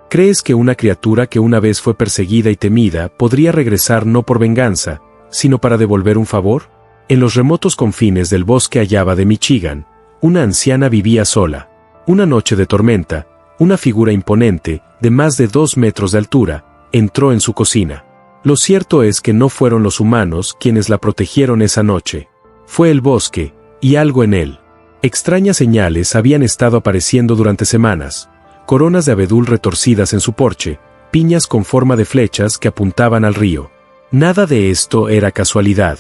¿Crees que una criatura que una vez fue perseguida y temida podría regresar no por venganza, sino para devolver un favor? En los remotos confines del bosque Ayaba de Michigan, una anciana vivía sola. Una noche de tormenta, una figura imponente, de más de 2 metros de altura, entró en su cocina. Lo cierto es que no fueron los humanos quienes la protegieron esa noche. Fue el bosque, y algo en él. Extrañas señales habían estado apareciendo durante semanas. Coronas de abedul retorcidas en su porche, piñas con forma de flechas que apuntaban al río. Nada de esto era casualidad.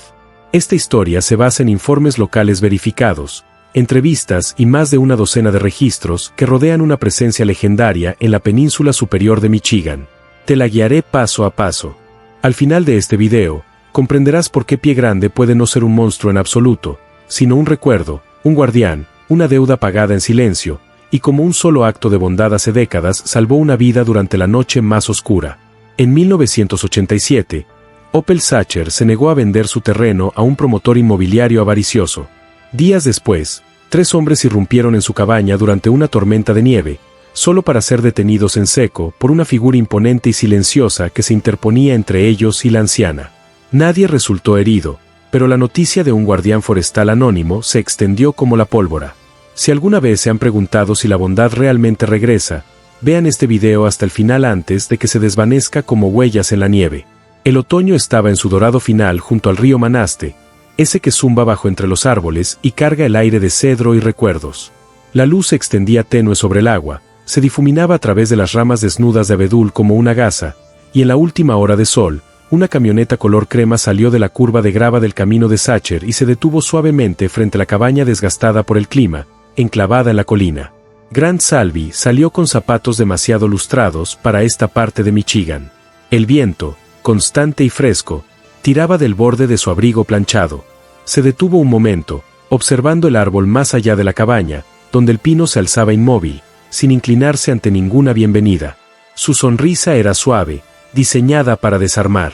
Esta historia se basa en informes locales verificados, entrevistas y más de una docena de registros que rodean una presencia legendaria en la península superior de Michigan. Te la guiaré paso a paso. Al final de este video, comprenderás por qué Pie Grande puede no ser un monstruo en absoluto, sino un recuerdo, un guardián, una deuda pagada en silencio, y como un solo acto de bondad hace décadas salvó una vida durante la noche más oscura. En 1987, Opel Sacher se negó a vender su terreno a un promotor inmobiliario avaricioso. Días después, 3 hombres irrumpieron en su cabaña durante una tormenta de nieve, solo para ser detenidos en seco por una figura imponente y silenciosa que se interponía entre ellos y la anciana. Nadie resultó herido, pero la noticia de un guardián forestal anónimo se extendió como la pólvora. Si alguna vez se han preguntado si la bondad realmente regresa, vean este video hasta el final antes de que se desvanezca como huellas en la nieve. El otoño estaba en su dorado final junto al río Manaste, ese que zumba bajo entre los árboles y carga el aire de cedro y recuerdos. La luz se extendía tenue sobre el agua, se difuminaba a través de las ramas desnudas de abedul como una gasa, y en la última hora de sol, una camioneta color crema salió de la curva de grava del camino de Sacher y se detuvo suavemente frente a la cabaña desgastada por el clima, enclavada en la colina. Grant Salvi salió con zapatos demasiado lustrados para esta parte de Michigan. El viento, constante y fresco, tiraba del borde de su abrigo planchado. Se detuvo un momento, observando el árbol más allá de la cabaña, donde el pino se alzaba inmóvil, sin inclinarse ante ninguna bienvenida. Su sonrisa era suave, diseñada para desarmar.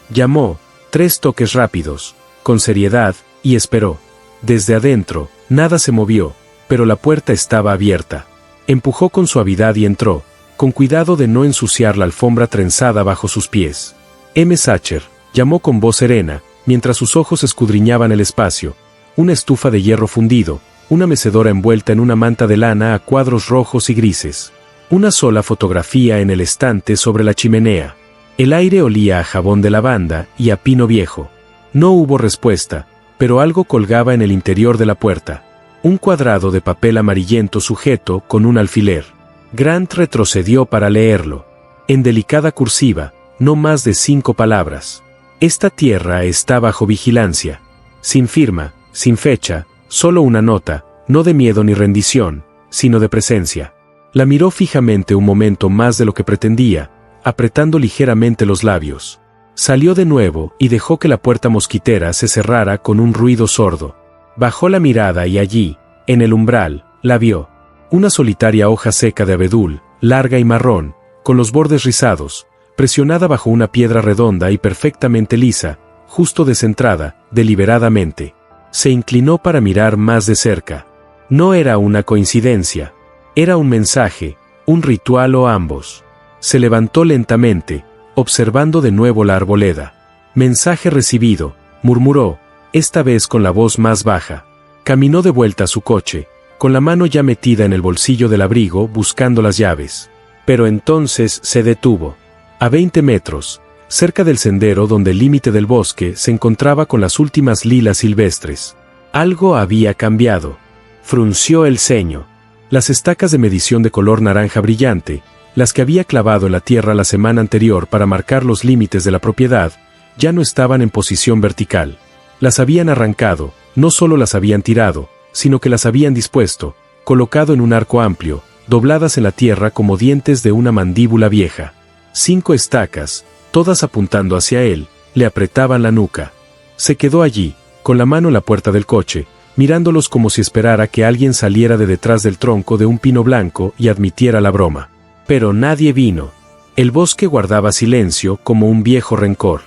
Llamó, 3 toques rápidos, con seriedad, y esperó. Desde adentro, nada se movió, pero la puerta estaba abierta. Empujó con suavidad y entró, con cuidado de no ensuciar la alfombra trenzada bajo sus pies. M. Sacher, llamó con voz serena, mientras sus ojos escudriñaban el espacio. Una estufa de hierro fundido, una mecedora envuelta en una manta de lana a cuadros rojos y grises. Una sola fotografía en el estante sobre la chimenea. El aire olía a jabón de lavanda y a pino viejo. No hubo respuesta, pero algo colgaba en el interior de la puerta. Un cuadrado de papel amarillento sujeto con un alfiler. Grant retrocedió para leerlo. En delicada cursiva, no más de 5 palabras. Esta tierra está bajo vigilancia. Sin firma, sin fecha, solo una nota, no de miedo ni rendición, sino de presencia. La miró fijamente un momento más de lo que pretendía, apretando ligeramente los labios. Salió de nuevo y dejó que la puerta mosquitera se cerrara con un ruido sordo. Bajó la mirada y allí, en el umbral, la vio. Una solitaria hoja seca de abedul, larga y marrón, con los bordes rizados, presionada bajo una piedra redonda y perfectamente lisa, justo descentrada, deliberadamente. Se inclinó para mirar más de cerca. No era una coincidencia. Era un mensaje, un ritual o ambos. Se levantó lentamente, observando de nuevo la arboleda. Mensaje recibido, murmuró, esta vez con la voz más baja. Caminó de vuelta a su coche, con la mano ya metida en el bolsillo del abrigo buscando las llaves. Pero entonces se detuvo. A 20 metros, cerca del sendero donde el límite del bosque se encontraba con las últimas lilas silvestres. Algo había cambiado. Frunció el ceño. Las estacas de medición de color naranja brillante, las que había clavado en la tierra la semana anterior para marcar los límites de la propiedad, ya no estaban en posición vertical. Las habían arrancado, no solo las habían tirado, sino que las habían dispuesto, colocado en un arco amplio, dobladas en la tierra como dientes de una mandíbula vieja. 5 estacas, todas apuntando hacia él, le apretaban la nuca. Se quedó allí, con la mano en la puerta del coche, mirándolos como si esperara que alguien saliera de detrás del tronco de un pino blanco y admitiera la broma. Pero nadie vino. El bosque guardaba silencio como un viejo rencor.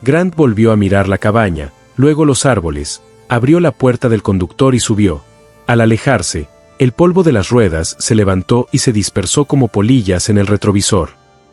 Grant volvió a mirar la cabaña, luego los árboles, abrió la puerta del conductor y subió. Al alejarse, el polvo de las ruedas se levantó y se dispersó como polillas en el retrovisor.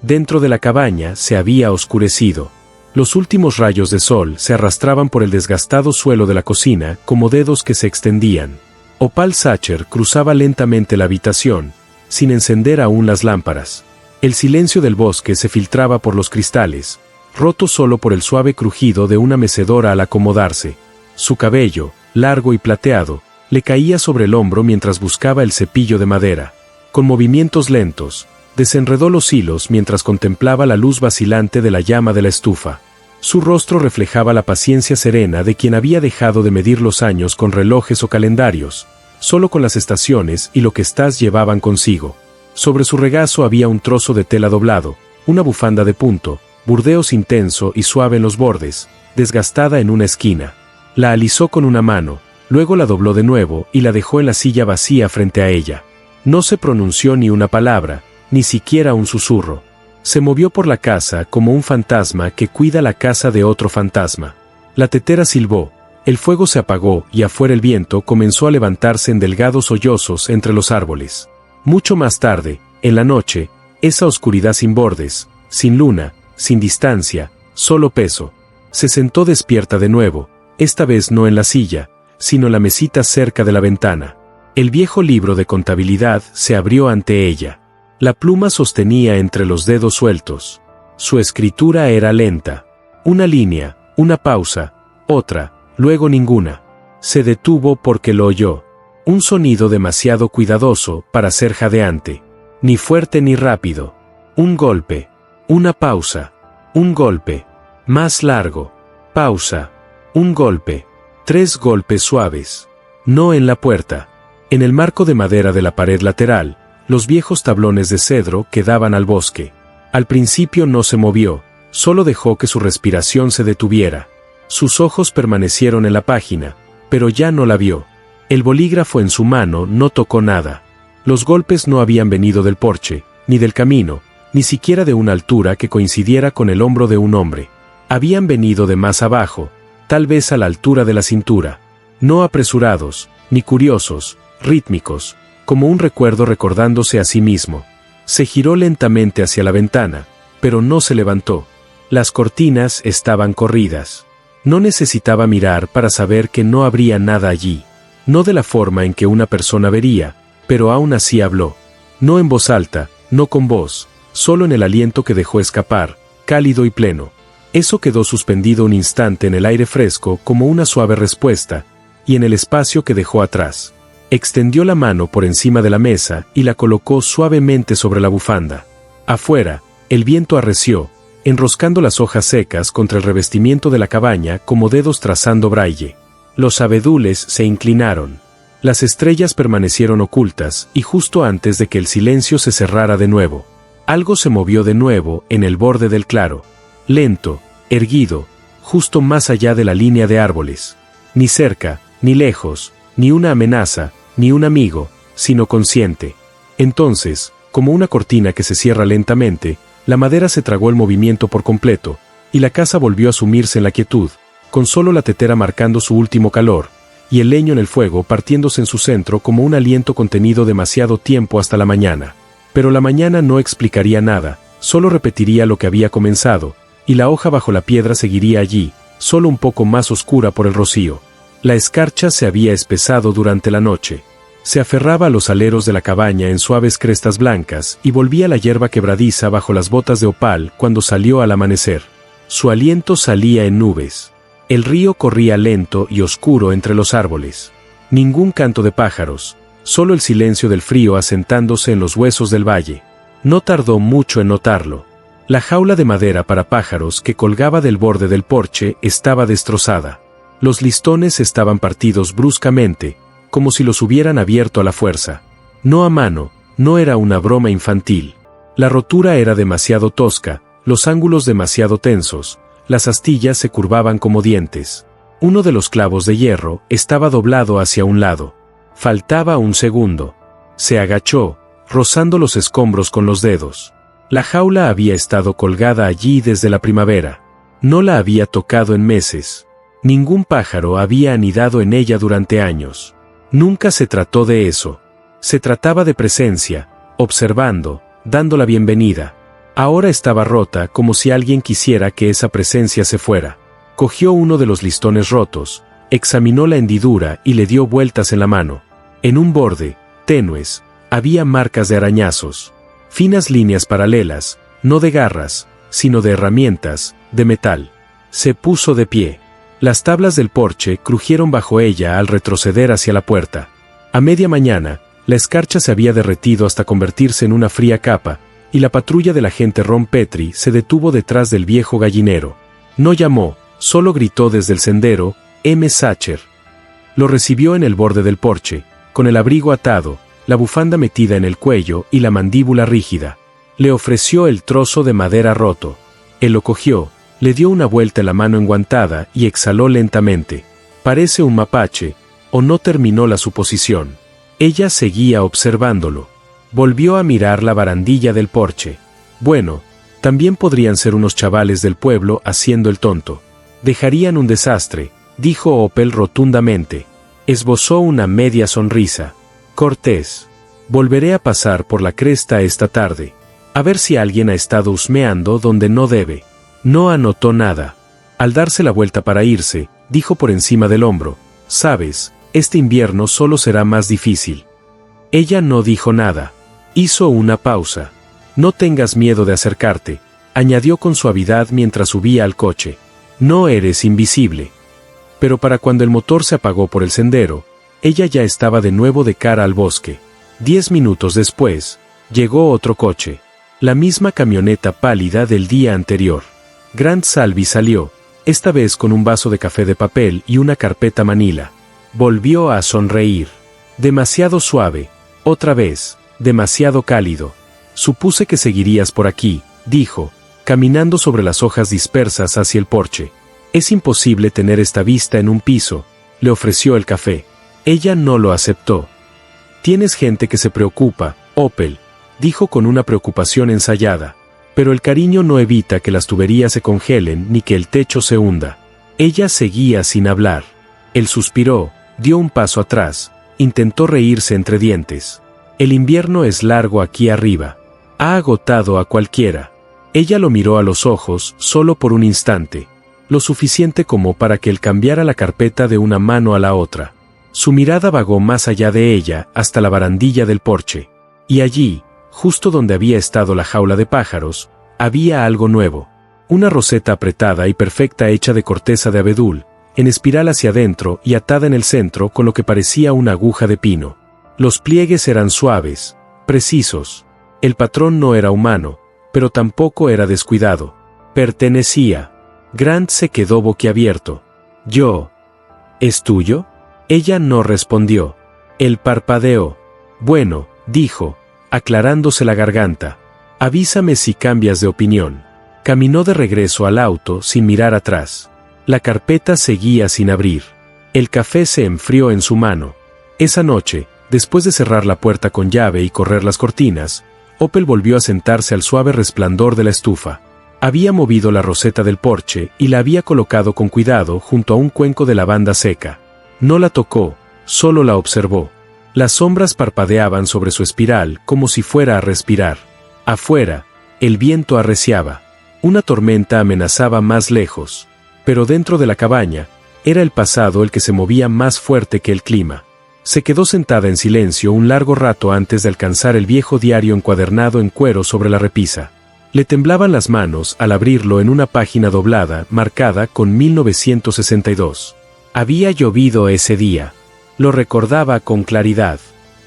Dentro de la cabaña se había oscurecido. Los últimos rayos de sol se arrastraban por el desgastado suelo de la cocina como dedos que se extendían. Opal Sacher cruzaba lentamente la habitación, sin encender aún las lámparas. El silencio del bosque se filtraba por los cristales, roto solo por el suave crujido de una mecedora al acomodarse. Su cabello, largo y plateado, le caía sobre el hombro mientras buscaba el cepillo de madera. Con movimientos lentos, desenredó los hilos mientras contemplaba la luz vacilante de la llama de la estufa. Su rostro reflejaba la paciencia serena de quien había dejado de medir los años con relojes o calendarios, solo con las estaciones y lo que éstas llevaban consigo. Sobre su regazo había un trozo de tela doblado, una bufanda de punto, burdeos intenso y suave en los bordes, desgastada en una esquina. La alisó con una mano, luego la dobló de nuevo y la dejó en la silla vacía frente a ella. No se pronunció ni una palabra, ni siquiera un susurro. Se movió por la casa como un fantasma que cuida la casa de otro fantasma. La tetera silbó, el fuego se apagó y afuera el viento comenzó a levantarse en delgados sollozos entre los árboles. Mucho más tarde, en la noche, esa oscuridad sin bordes, sin luna, sin distancia, solo peso. Se sentó despierta de nuevo, esta vez no en la silla, sino en la mesita cerca de la ventana. El viejo libro de contabilidad se abrió ante ella. La pluma sostenía entre los dedos sueltos. Su escritura era lenta. Una línea, una pausa, otra, luego ninguna. Se detuvo porque lo oyó. Un sonido demasiado cuidadoso para ser jadeante. Ni fuerte ni rápido. Un golpe. Una pausa. Un golpe. Más largo. Pausa. Un golpe. 3 golpes suaves. No en la puerta. En el marco de madera de la pared lateral, los viejos tablones de cedro que daban al bosque. Al principio no se movió, solo dejó que su respiración se detuviera. Sus ojos permanecieron en la página, pero ya no la vio. El bolígrafo en su mano no tocó nada. Los golpes no habían venido del porche, ni del camino, ni siquiera de una altura que coincidiera con el hombro de un hombre. Habían venido de más abajo, tal vez a la altura de la cintura. No apresurados, ni curiosos, rítmicos, como un recuerdo recordándose a sí mismo. Se giró lentamente hacia la ventana, pero no se levantó. Las cortinas estaban corridas. No necesitaba mirar para saber que no habría nada allí. No de la forma en que una persona vería, pero aún así habló. No en voz alta, no con voz, solo en el aliento que dejó escapar, cálido y pleno. Eso quedó suspendido un instante en el aire fresco como una suave respuesta, y en el espacio que dejó atrás. Extendió la mano por encima de la mesa y la colocó suavemente sobre la bufanda. Afuera, el viento arreció, enroscando las hojas secas contra el revestimiento de la cabaña como dedos trazando braille. Los abedules se inclinaron. Las estrellas permanecieron ocultas y justo antes de que el silencio se cerrara de nuevo, algo se movió de nuevo en el borde del claro. Lento, erguido, justo más allá de la línea de árboles. Ni cerca, ni lejos, ni una amenaza, ni un amigo, sino consciente. Entonces, como una cortina que se cierra lentamente, la madera se tragó el movimiento por completo, y la casa volvió a sumirse en la quietud, con solo la tetera marcando su último calor, y el leño en el fuego partiéndose en su centro como un aliento contenido demasiado tiempo hasta la mañana. Pero la mañana no explicaría nada, solo repetiría lo que había comenzado, y la hoja bajo la piedra seguiría allí, solo un poco más oscura por el rocío. La escarcha se había espesado durante la noche. Se aferraba a los aleros de la cabaña en suaves crestas blancas y volvía la hierba quebradiza bajo las botas de opal cuando salió al amanecer. Su aliento salía en nubes. El río corría lento y oscuro entre los árboles. Ningún canto de pájaros, solo el silencio del frío asentándose en los huesos del valle. No tardó mucho en notarlo. La jaula de madera para pájaros que colgaba del borde del porche estaba destrozada. Los listones estaban partidos bruscamente, como si los hubieran abierto a la fuerza. No a mano, no era una broma infantil. La rotura era demasiado tosca, los ángulos demasiado tensos, las astillas se curvaban como dientes. Uno de los clavos de hierro estaba doblado hacia un lado. Faltaba un segundo. Se agachó, rozando los escombros con los dedos. La jaula había estado colgada allí desde la primavera. No la había tocado en meses. Ningún pájaro había anidado en ella durante años. Nunca se trató de eso. Se trataba de presencia, observando, dando la bienvenida. Ahora estaba rota, como si alguien quisiera que esa presencia se fuera. Cogió uno de los listones rotos, examinó la hendidura y le dio vueltas en la mano. En un borde, tenues, había marcas de arañazos. Finas líneas paralelas, no de garras, sino de herramientas, de metal. Se puso de pie. Las tablas del porche crujieron bajo ella al retroceder hacia la puerta. A media mañana, la escarcha se había derretido hasta convertirse en una fría capa, y la patrulla del agente Ron Petrie se detuvo detrás del viejo gallinero. No llamó, solo gritó desde el sendero, M. Sacher. Lo recibió en el borde del porche, con el abrigo atado, la bufanda metida en el cuello y la mandíbula rígida. Le ofreció el trozo de madera roto. Él lo cogió, le dio una vuelta en la mano enguantada y exhaló lentamente. Parece un mapache, o no terminó la suposición. Ella seguía observándolo. Volvió a mirar la barandilla del porche. Bueno, también podrían ser unos chavales del pueblo haciendo el tonto. Dejarían un desastre, dijo Opel rotundamente. Esbozó una media sonrisa. Cortés. Volveré a pasar por la cresta esta tarde. A ver si alguien ha estado husmeando donde no debe. No anotó nada. Al darse la vuelta para irse, dijo por encima del hombro, «Sabes, este invierno solo será más difícil». Ella no dijo nada. Hizo una pausa. «No tengas miedo de acercarte», añadió con suavidad mientras subía al coche. «No eres invisible». Pero para cuando el motor se apagó por el sendero, ella ya estaba de nuevo de cara al bosque. 10 minutos después, llegó otro coche. La misma camioneta pálida del día anterior. Grant Salvi salió, esta vez con un vaso de café de papel y una carpeta manila. Volvió a sonreír. Demasiado suave. Otra vez, demasiado cálido. Supuse que seguirías por aquí, dijo, caminando sobre las hojas dispersas hacia el porche. Es imposible tener esta vista en un piso. Le ofreció el café. Ella no lo aceptó. Tienes gente que se preocupa, Opel, dijo con una preocupación ensayada. Pero el cariño no evita que las tuberías se congelen ni que el techo se hunda. Ella seguía sin hablar. Él suspiró, dio un paso atrás, intentó reírse entre dientes. El invierno es largo aquí arriba. Ha agotado a cualquiera. Ella lo miró a los ojos solo por un instante. Lo suficiente como para que él cambiara la carpeta de una mano a la otra. Su mirada vagó más allá de ella hasta la barandilla del porche. Y allí, justo donde había estado la jaula de pájaros, había algo nuevo. Una roseta apretada y perfecta hecha de corteza de abedul, en espiral hacia adentro y atada en el centro con lo que parecía una aguja de pino. Los pliegues eran suaves, precisos. El patrón no era humano, pero tampoco era descuidado. Pertenecía. Grant se quedó boquiabierto. «¿Yo? ¿Es tuyo?» Ella no respondió. Él parpadeó. «Bueno», dijo, aclarándose la garganta. «Avísame si cambias de opinión». Caminó de regreso al auto sin mirar atrás. La carpeta seguía sin abrir. El café se enfrió en su mano. Esa noche, después de cerrar la puerta con llave y correr las cortinas, Opel volvió a sentarse al suave resplandor de la estufa. Había movido la roseta del porche y la había colocado con cuidado junto a un cuenco de lavanda seca. No la tocó, solo la observó. Las sombras parpadeaban sobre su espiral como si fuera a respirar. Afuera, el viento arreciaba. Una tormenta amenazaba más lejos. Pero dentro de la cabaña, era el pasado el que se movía más fuerte que el clima. Se quedó sentada en silencio un largo rato antes de alcanzar el viejo diario encuadernado en cuero sobre la repisa. Le temblaban las manos al abrirlo en una página doblada marcada con 1962. Había llovido ese día. Lo recordaba con claridad.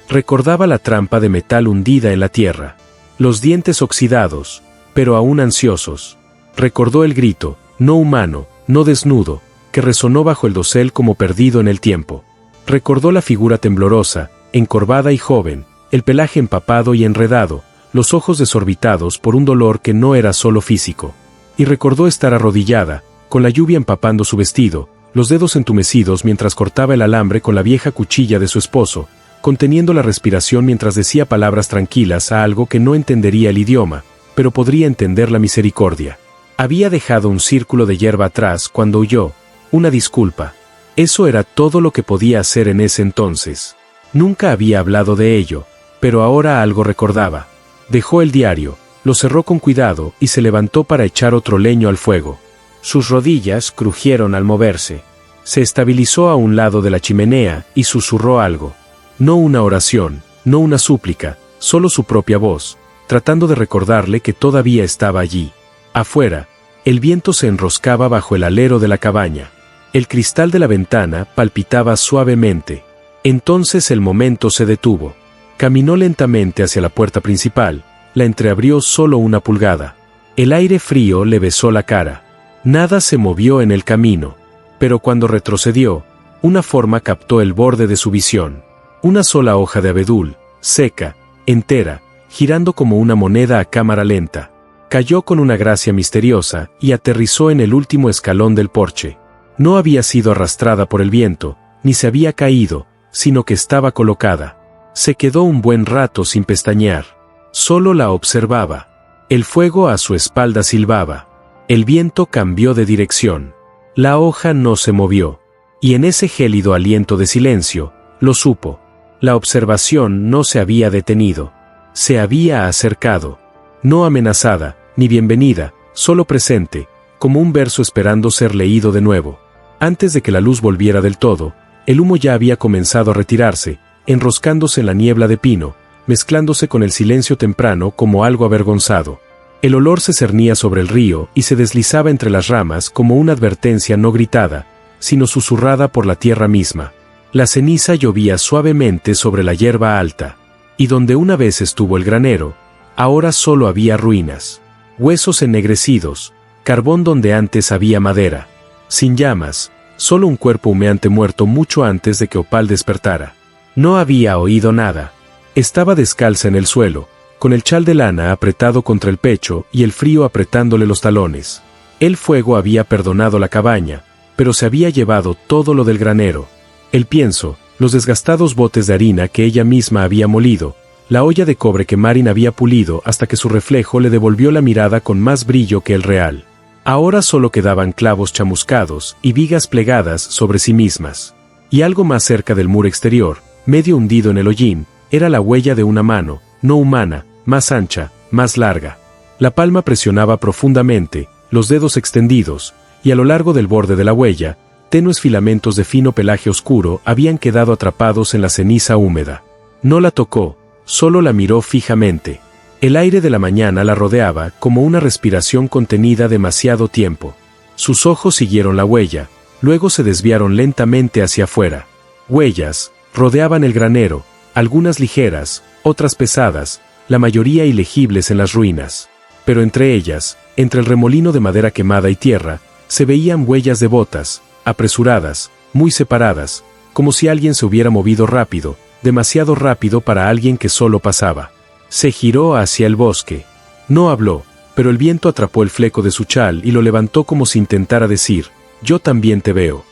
Recordaba la trampa de metal hundida en la tierra. Los dientes oxidados, pero aún ansiosos. Recordó el grito, no humano, no desnudo, que resonó bajo el dosel como perdido en el tiempo. Recordó la figura temblorosa, encorvada y joven, el pelaje empapado y enredado, los ojos desorbitados por un dolor que no era solo físico. Y recordó estar arrodillada, con la lluvia empapando su vestido, los dedos entumecidos mientras cortaba el alambre con la vieja cuchilla de su esposo, conteniendo la respiración mientras decía palabras tranquilas a algo que no entendería el idioma, pero podría entender la misericordia. Había dejado un círculo de hierba atrás cuando huyó, una disculpa. Eso era todo lo que podía hacer en ese entonces. Nunca había hablado de ello, pero ahora algo recordaba. Dejó el diario, lo cerró con cuidado y se levantó para echar otro leño al fuego. Sus rodillas crujieron al moverse. Se estabilizó a un lado de la chimenea y susurró algo. No una oración, no una súplica, solo su propia voz, tratando de recordarle que todavía estaba allí. Afuera, el viento se enroscaba bajo el alero de la cabaña. El cristal de la ventana palpitaba suavemente. Entonces el momento se detuvo. Caminó lentamente hacia la puerta principal, la entreabrió solo una pulgada. El aire frío le besó la cara. Nada se movió en el camino, pero cuando retrocedió, una forma captó el borde de su visión. Una sola hoja de abedul, seca, entera, girando como una moneda a cámara lenta. Cayó con una gracia misteriosa y aterrizó en el último escalón del porche. No había sido arrastrada por el viento, ni se había caído, sino que estaba colocada. Se quedó un buen rato sin pestañear. Solo la observaba. El fuego a su espalda silbaba. El viento cambió de dirección. La hoja no se movió. Y en ese gélido aliento de silencio, lo supo. La observación no se había detenido. Se había acercado. No amenazada, ni bienvenida, solo presente, como un verso esperando ser leído de nuevo. Antes de que la luz volviera del todo, el humo ya había comenzado a retirarse, enroscándose en la niebla de pino, mezclándose con el silencio temprano como algo avergonzado. El olor se cernía sobre el río y se deslizaba entre las ramas como una advertencia no gritada, sino susurrada por la tierra misma. La ceniza llovía suavemente sobre la hierba alta, y donde una vez estuvo el granero, ahora solo había ruinas, huesos ennegrecidos, carbón donde antes había madera, sin llamas, solo un cuerpo humeante muerto mucho antes de que Opal despertara. No había oído nada. Estaba descalza en el suelo, con el chal de lana apretado contra el pecho y el frío apretándole los talones. El fuego había perdonado la cabaña, pero se había llevado todo lo del granero. El pienso, los desgastados botes de harina que ella misma había molido, la olla de cobre que Marin había pulido hasta que su reflejo le devolvió la mirada con más brillo que el real. Ahora solo quedaban clavos chamuscados y vigas plegadas sobre sí mismas. Y algo más cerca del muro exterior, medio hundido en el hollín, era la huella de una mano, no humana, más ancha, más larga. La palma presionaba profundamente, los dedos extendidos, y a lo largo del borde de la huella, tenues filamentos de fino pelaje oscuro habían quedado atrapados en la ceniza húmeda. No la tocó, solo la miró fijamente. El aire de la mañana la rodeaba como una respiración contenida demasiado tiempo. Sus ojos siguieron la huella, luego se desviaron lentamente hacia afuera. Huellas rodeaban el granero, algunas ligeras, otras pesadas, la mayoría ilegibles en las ruinas. Pero entre ellas, entre el remolino de madera quemada y tierra, se veían huellas de botas, apresuradas, muy separadas, como si alguien se hubiera movido rápido, demasiado rápido para alguien que solo pasaba. Se giró hacia el bosque. No habló, pero el viento atrapó el fleco de su chal y lo levantó como si intentara decir, «Yo también te veo».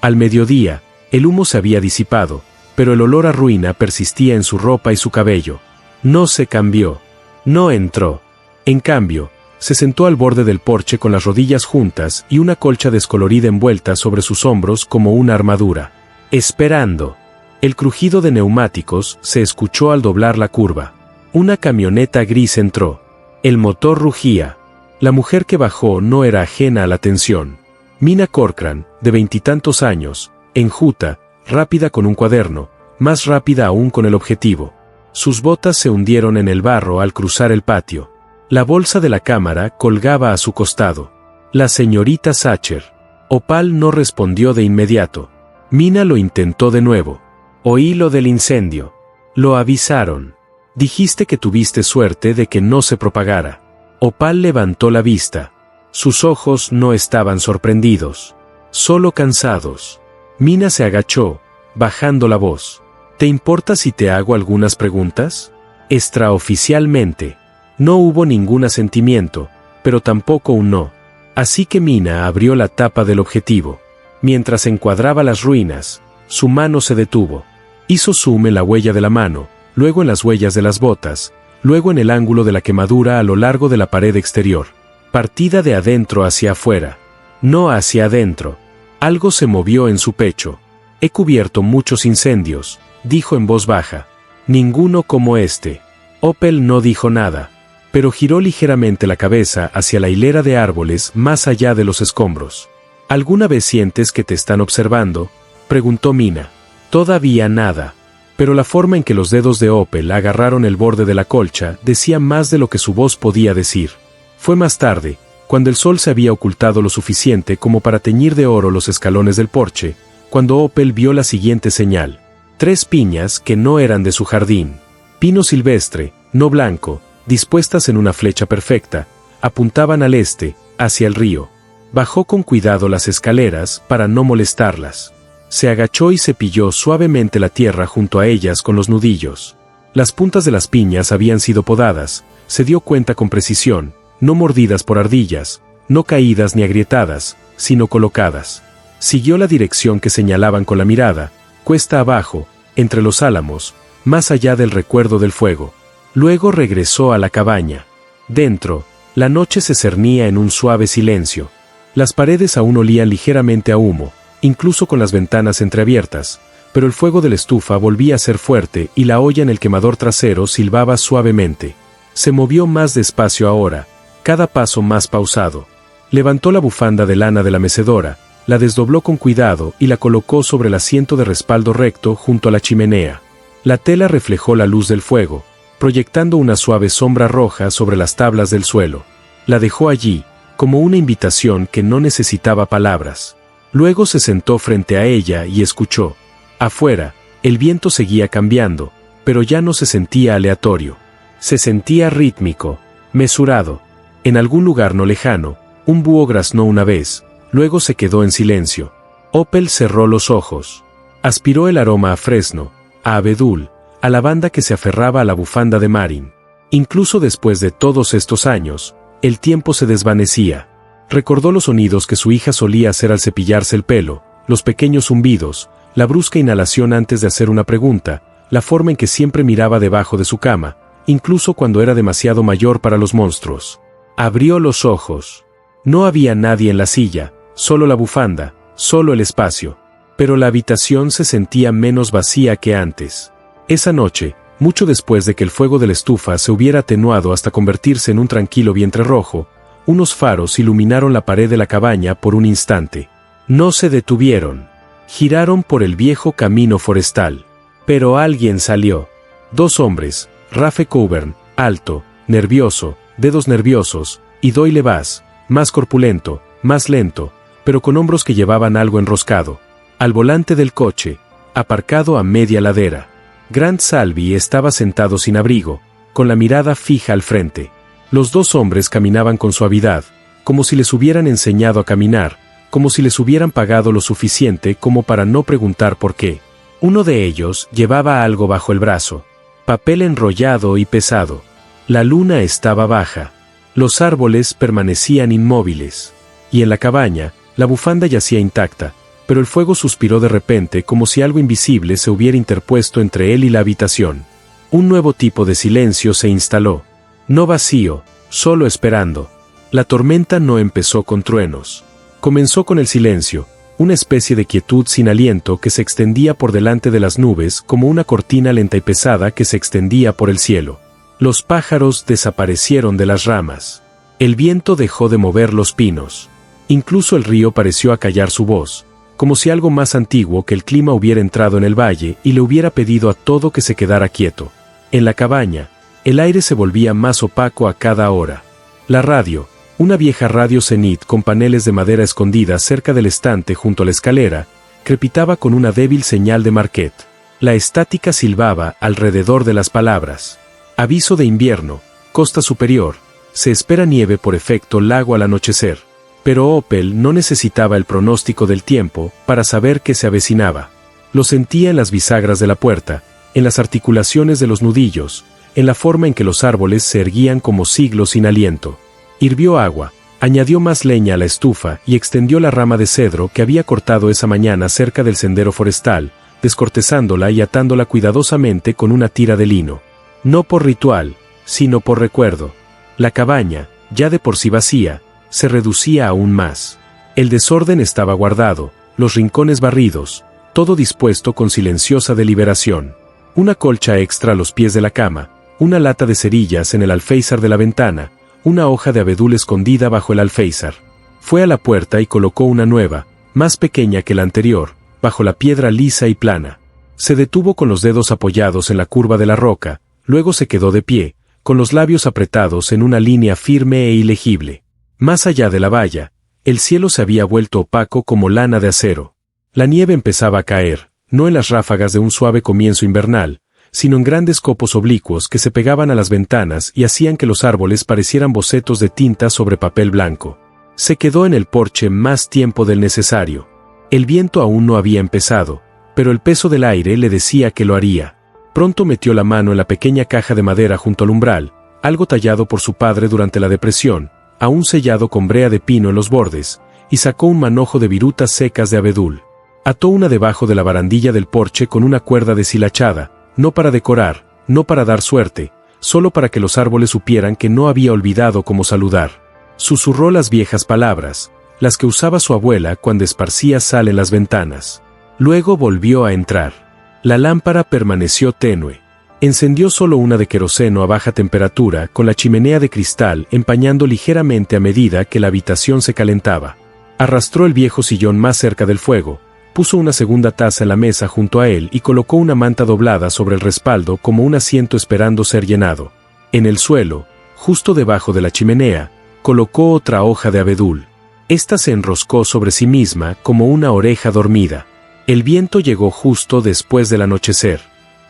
Al mediodía, el humo se había disipado, pero el olor a ruina persistía en su ropa y su cabello. No se cambió. No entró. En cambio, se sentó al borde del porche con las rodillas juntas y una colcha descolorida envuelta sobre sus hombros como una armadura. Esperando. El crujido de neumáticos se escuchó al doblar la curva. Una camioneta gris entró. El motor rugía. La mujer que bajó no era ajena a la tensión. Mina Corcoran, de 20 años, enjuta, rápida con un cuaderno, más rápida aún con el objetivo. Sus botas se hundieron en el barro al cruzar el patio. La bolsa de la cámara colgaba a su costado. La señorita Sacher. Opal no respondió de inmediato. Mina lo intentó de nuevo. Oí lo del incendio. Lo avisaron. Dijiste que tuviste suerte de que no se propagara. Opal levantó la vista. Sus ojos no estaban sorprendidos, solo cansados. Mina se agachó, bajando la voz. ¿Te importa si te hago algunas preguntas? Extraoficialmente. No hubo ningún asentimiento, pero tampoco un no. Así que Mina abrió la tapa del objetivo. Mientras encuadraba las ruinas, su mano se detuvo. Hizo zoom en la huella de la mano, luego en las huellas de las botas, luego en el ángulo de la quemadura a lo largo de la pared exterior. Partida de adentro hacia afuera. No hacia adentro. Algo se movió en su pecho. He cubierto muchos incendios, dijo en voz baja. Ninguno como este. Opal no dijo nada. pero giró ligeramente la cabeza hacia la hilera de árboles más allá de los escombros. ¿Alguna vez sientes que te están observando?, preguntó Mina. Todavía nada. Pero la forma en que los dedos de Opel agarraron el borde de la colcha decía más de lo que su voz podía decir. Fue más tarde, cuando el sol se había ocultado lo suficiente como para teñir de oro los escalones del porche, cuando Opel vio la siguiente señal. 3 piñas que no eran de su jardín. Pino silvestre, no blanco, dispuestas en una flecha perfecta, apuntaban al este, hacia el río. Bajó con cuidado las escaleras para no molestarlas. Se agachó y cepilló suavemente la tierra junto a ellas con los nudillos. Las puntas de las piñas habían sido podadas, se dio cuenta con precisión, no mordidas por ardillas, no caídas ni agrietadas, sino colocadas. Siguió la dirección que señalaban con la mirada, cuesta abajo, entre los álamos, más allá del recuerdo del fuego. Luego regresó a la cabaña. Dentro, la noche se cernía en un suave silencio. Las paredes aún olían ligeramente a humo, incluso con las ventanas entreabiertas, pero el fuego de la estufa volvía a ser fuerte y la olla en el quemador trasero silbaba suavemente. Se movió más despacio ahora, cada paso más pausado. Levantó la bufanda de lana de la mecedora, la desdobló con cuidado y la colocó sobre el asiento de respaldo recto junto a la chimenea. La tela reflejó la luz del fuego, proyectando una suave sombra roja sobre las tablas del suelo. La dejó allí, como una invitación que no necesitaba palabras. Luego se sentó frente a ella y escuchó. Afuera, el viento seguía cambiando, pero ya no se sentía aleatorio. Se sentía rítmico, mesurado. En algún lugar no lejano, un búho graznó una vez, luego se quedó en silencio. Opel cerró los ojos. Aspiró el aroma a fresno, a abedul, a lavanda que se aferraba a la bufanda de Marin. Incluso después de todos estos años, el tiempo se desvanecía. Recordó los sonidos que su hija solía hacer al cepillarse el pelo, los pequeños zumbidos, la brusca inhalación antes de hacer una pregunta, la forma en que siempre miraba debajo de su cama, incluso cuando era demasiado mayor para los monstruos. Abrió los ojos. No había nadie en la silla, solo la bufanda, solo el espacio. Pero la habitación se sentía menos vacía que antes. Esa noche, mucho después de que el fuego de la estufa se hubiera atenuado hasta convertirse en un tranquilo vientre rojo, unos faros iluminaron la pared de la cabaña por un instante. No se detuvieron. Giraron por el viejo camino forestal. Pero alguien salió. 2 hombres, Rafe Coburn, alto, nervioso, dedos nerviosos, y Doyle Bass, más corpulento, más lento, pero con hombros que llevaban algo enroscado. Al volante del coche, aparcado a media ladera. Grant Salvi estaba sentado sin abrigo, con la mirada fija al frente. Los 2 hombres caminaban con suavidad, como si les hubieran enseñado a caminar, como si les hubieran pagado lo suficiente como para no preguntar por qué. Uno de ellos llevaba algo bajo el brazo. Papel enrollado y pesado. La luna estaba baja. Los árboles permanecían inmóviles. Y en la cabaña, la bufanda yacía intacta, pero el fuego suspiró de repente como si algo invisible se hubiera interpuesto entre él y la habitación. Un nuevo tipo de silencio se instaló. No vacío, solo esperando. La tormenta no empezó con truenos. Comenzó con el silencio, una especie de quietud sin aliento que se extendía por delante de las nubes como una cortina lenta y pesada que se extendía por el cielo. Los pájaros desaparecieron de las ramas. El viento dejó de mover los pinos. Incluso el río pareció acallar su voz, como si algo más antiguo que el clima hubiera entrado en el valle y le hubiera pedido a todo que se quedara quieto. En la cabaña, el aire se volvía más opaco a cada hora. La radio, una vieja radio Zenith con paneles de madera escondida cerca del estante junto a la escalera, crepitaba con una débil señal de Marquet. La estática silbaba alrededor de las palabras. Aviso de invierno, costa superior, se espera nieve por efecto lago al anochecer. Pero Opel no necesitaba el pronóstico del tiempo para saber que se avecinaba. Lo sentía en las bisagras de la puerta, en las articulaciones de los nudillos, en la forma en que los árboles se erguían como siglos sin aliento. Hirvió agua, añadió más leña a la estufa y extendió la rama de cedro que había cortado esa mañana cerca del sendero forestal, descortezándola y atándola cuidadosamente con una tira de lino. No por ritual, sino por recuerdo. La cabaña, ya de por sí vacía, se reducía aún más. El desorden estaba guardado, los rincones barridos, todo dispuesto con silenciosa deliberación. Una colcha extra a los pies de la cama, una lata de cerillas en el alféizar de la ventana, una hoja de abedul escondida bajo el alféizar. Fue a la puerta y colocó una nueva, más pequeña que la anterior, bajo la piedra lisa y plana. Se detuvo con los dedos apoyados en la curva de la roca, luego se quedó de pie, con los labios apretados en una línea firme e ilegible. Más allá de la valla, el cielo se había vuelto opaco como lana de acero. La nieve empezaba a caer, no en las ráfagas de un suave comienzo invernal, sino en grandes copos oblicuos que se pegaban a las ventanas y hacían que los árboles parecieran bocetos de tinta sobre papel blanco. Se quedó en el porche más tiempo del necesario. El viento aún no había empezado, pero el peso del aire le decía que lo haría. Pronto metió la mano en la pequeña caja de madera junto al umbral, algo tallado por su padre durante la depresión, aún sellado con brea de pino en los bordes, y sacó un manojo de virutas secas de abedul. Ató una debajo de la barandilla del porche con una cuerda deshilachada, no para decorar, no para dar suerte, solo para que los árboles supieran que no había olvidado cómo saludar. Susurró las viejas palabras, las que usaba su abuela cuando esparcía sal en las ventanas. Luego volvió a entrar. La lámpara permaneció tenue. Encendió solo una de queroseno a baja temperatura con la chimenea de cristal empañando ligeramente a medida que la habitación se calentaba. Arrastró el viejo sillón más cerca del fuego, puso una segunda taza en la mesa junto a él y colocó una manta doblada sobre el respaldo como un asiento esperando ser llenado. En el suelo, justo debajo de la chimenea, colocó otra hoja de abedul. Esta se enroscó sobre sí misma como una oreja dormida. El viento llegó justo después del anochecer.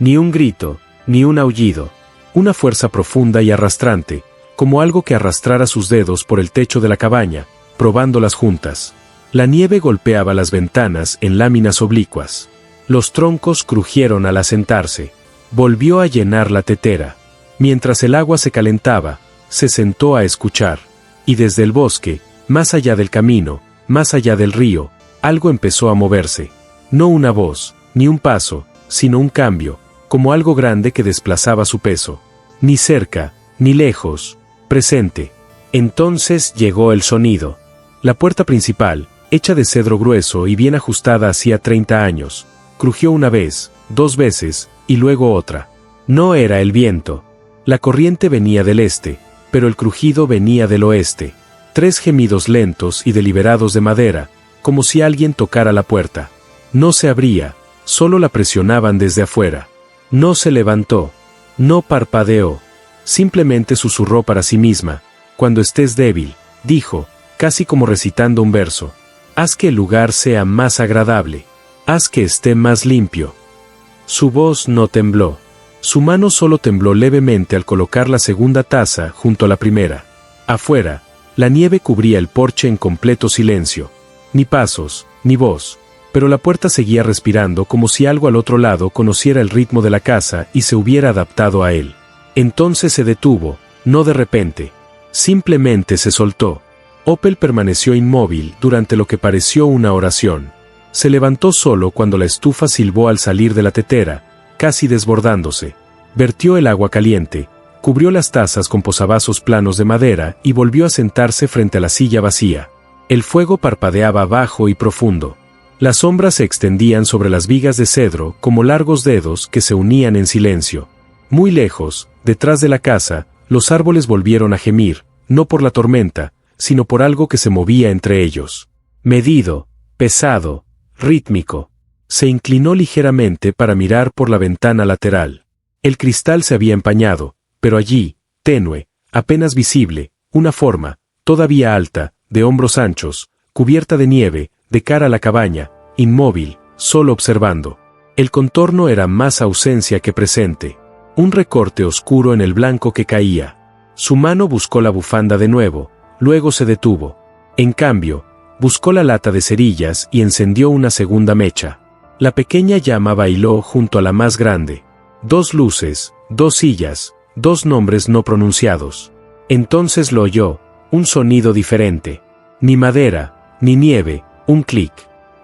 Ni un grito, ni un aullido. Una fuerza profunda y arrastrante, como algo que arrastrara sus dedos por el techo de la cabaña, probándolas juntas. La nieve golpeaba las ventanas en láminas oblicuas. Los troncos crujieron al asentarse. Volvió a llenar la tetera. Mientras el agua se calentaba, se sentó a escuchar. Y desde el bosque, más allá del camino, más allá del río, algo empezó a moverse. No una voz, ni un paso, sino un cambio, como algo grande que desplazaba su peso. Ni cerca, ni lejos, presente. Entonces llegó el sonido. La puerta principal, hecha de cedro grueso y bien ajustada hacía 30 años, crujió una vez, 2 veces, y luego otra. No era el viento. La corriente venía del este, pero el crujido venía del oeste. 3 gemidos lentos y deliberados de madera, como si alguien tocara la puerta. No se abría, solo la presionaban desde afuera. No se levantó, no parpadeó, simplemente susurró para sí misma. Cuando estés débil, dijo, casi como recitando un verso. Haz que el lugar sea más agradable. Haz que esté más limpio. Su voz no tembló. Su mano solo tembló levemente al colocar la segunda taza junto a la primera. Afuera, la nieve cubría el porche en completo silencio. Ni pasos, ni voz. Pero la puerta seguía respirando como si algo al otro lado conociera el ritmo de la casa y se hubiera adaptado a él. Entonces se detuvo, no de repente. Simplemente se soltó. Opel permaneció inmóvil durante lo que pareció una oración. Se levantó solo cuando la estufa silbó al salir de la tetera, casi desbordándose. Vertió el agua caliente, cubrió las tazas con posavasos planos de madera y volvió a sentarse frente a la silla vacía. El fuego parpadeaba bajo y profundo. Las sombras se extendían sobre las vigas de cedro como largos dedos que se unían en silencio. Muy lejos, detrás de la casa, los árboles volvieron a gemir, no por la tormenta, sino por algo que se movía entre ellos. Medido, pesado, rítmico. Se inclinó ligeramente para mirar por la ventana lateral. El cristal se había empañado, pero allí, tenue, apenas visible, una forma, todavía alta, de hombros anchos, cubierta de nieve, de cara a la cabaña, inmóvil, solo observando. El contorno era más ausencia que presente. Un recorte oscuro en el blanco que caía. Su mano buscó la bufanda de nuevo, luego se detuvo. En cambio, buscó la lata de cerillas y encendió una segunda mecha. La pequeña llama bailó junto a la más grande. 2 luces, 2 sillas, 2 nombres no pronunciados. Entonces lo oyó, un sonido diferente. Ni madera, ni nieve, un clic.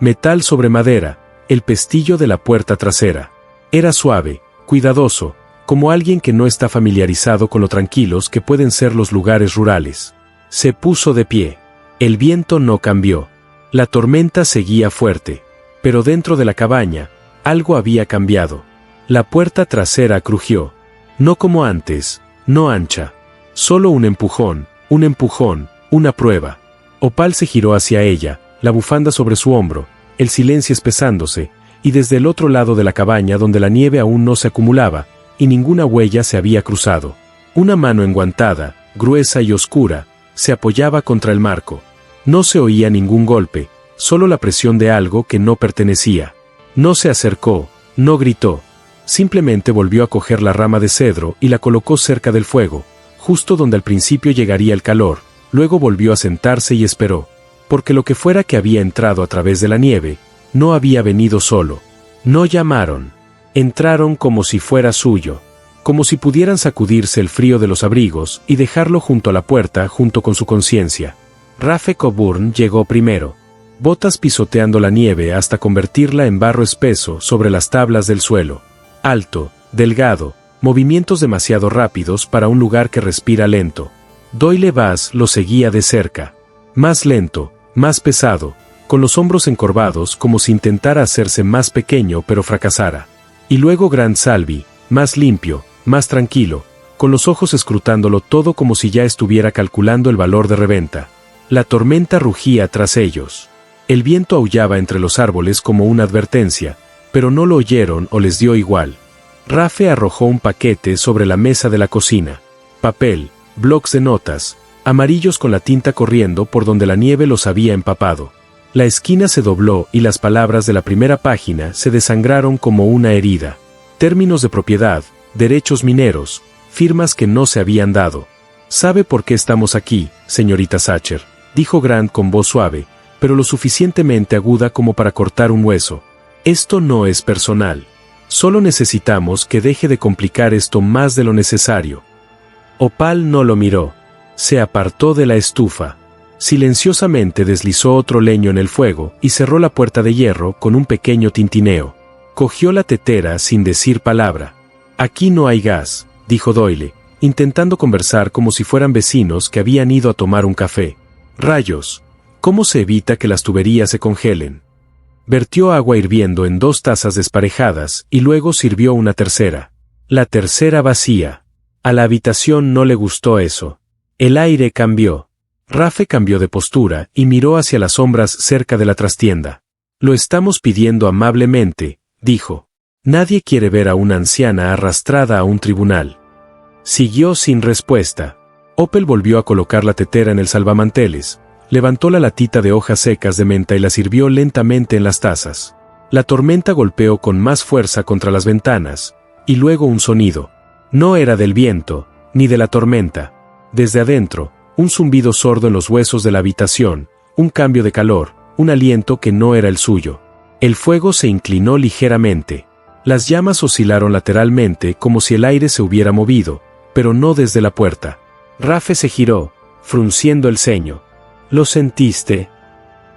Metal sobre madera, el pestillo de la puerta trasera. Era suave, cuidadoso, como alguien que no está familiarizado con lo tranquilos que pueden ser los lugares rurales. Se puso de pie. El viento no cambió. La tormenta seguía fuerte. Pero dentro de la cabaña, algo había cambiado. La puerta trasera crujió. No como antes, no ancha. Solo un empujón, una prueba. Opal se giró hacia ella, la bufanda sobre su hombro, el silencio espesándose, y desde el otro lado de la cabaña donde la nieve aún no se acumulaba, y ninguna huella se había cruzado. Una mano enguantada, gruesa y oscura, se apoyaba contra el marco. No se oía ningún golpe, solo la presión de algo que no pertenecía. No se acercó, no gritó. Simplemente volvió a coger la rama de cedro y la colocó cerca del fuego, justo donde al principio llegaría el calor, luego volvió a sentarse y esperó. Porque lo que fuera que había entrado a través de la nieve, no había venido solo. No llamaron. Entraron como si fuera suyo. Como si pudieran sacudirse el frío de los abrigos y dejarlo junto a la puerta junto con su conciencia. Rafe Coburn llegó primero. Botas pisoteando la nieve hasta convertirla en barro espeso sobre las tablas del suelo. Alto, delgado, movimientos demasiado rápidos para un lugar que respira lento. Doyle Bass lo seguía de cerca. Más lento, más pesado, con los hombros encorvados como si intentara hacerse más pequeño pero fracasara. Y luego Grant Salvi, más limpio, más tranquilo, con los ojos escrutándolo todo como si ya estuviera calculando el valor de reventa. La tormenta rugía tras ellos. El viento aullaba entre los árboles como una advertencia, pero no lo oyeron o les dio igual. Rafe arrojó un paquete sobre la mesa de la cocina. Papel, blocs de notas, amarillos con la tinta corriendo por donde la nieve los había empapado. La esquina se dobló y las palabras de la primera página se desangraron como una herida. Términos de propiedad, derechos mineros, firmas que no se habían dado. «¿Sabe por qué estamos aquí, señorita Sacher?», dijo Grant con voz suave, pero lo suficientemente aguda como para cortar un hueso. «Esto no es personal. Solo necesitamos que deje de complicar esto más de lo necesario». Opal no lo miró. Se apartó de la estufa. Silenciosamente deslizó otro leño en el fuego y cerró la puerta de hierro con un pequeño tintineo. Cogió la tetera sin decir palabra. «Aquí no hay gas», dijo Doyle, intentando conversar como si fueran vecinos que habían ido a tomar un café. «Rayos, ¿cómo se evita que las tuberías se congelen?». Vertió agua hirviendo en 2 tazas desparejadas y luego sirvió una tercera. La tercera vacía. A la habitación no le gustó eso. El aire cambió. Rafe cambió de postura y miró hacia las sombras cerca de la trastienda. «Lo estamos pidiendo amablemente», dijo. «Nadie quiere ver a una anciana arrastrada a un tribunal». Siguió sin respuesta. Opal volvió a colocar la tetera en el salvamanteles, levantó la latita de hojas secas de menta y la sirvió lentamente en las tazas. La tormenta golpeó con más fuerza contra las ventanas, y luego un sonido. No era del viento, ni de la tormenta. Desde adentro, un zumbido sordo en los huesos de la habitación, un cambio de calor, un aliento que no era el suyo. El fuego se inclinó ligeramente. Las llamas oscilaron lateralmente como si el aire se hubiera movido, pero no desde la puerta. Rafe se giró, frunciendo el ceño. «¿Lo sentiste?».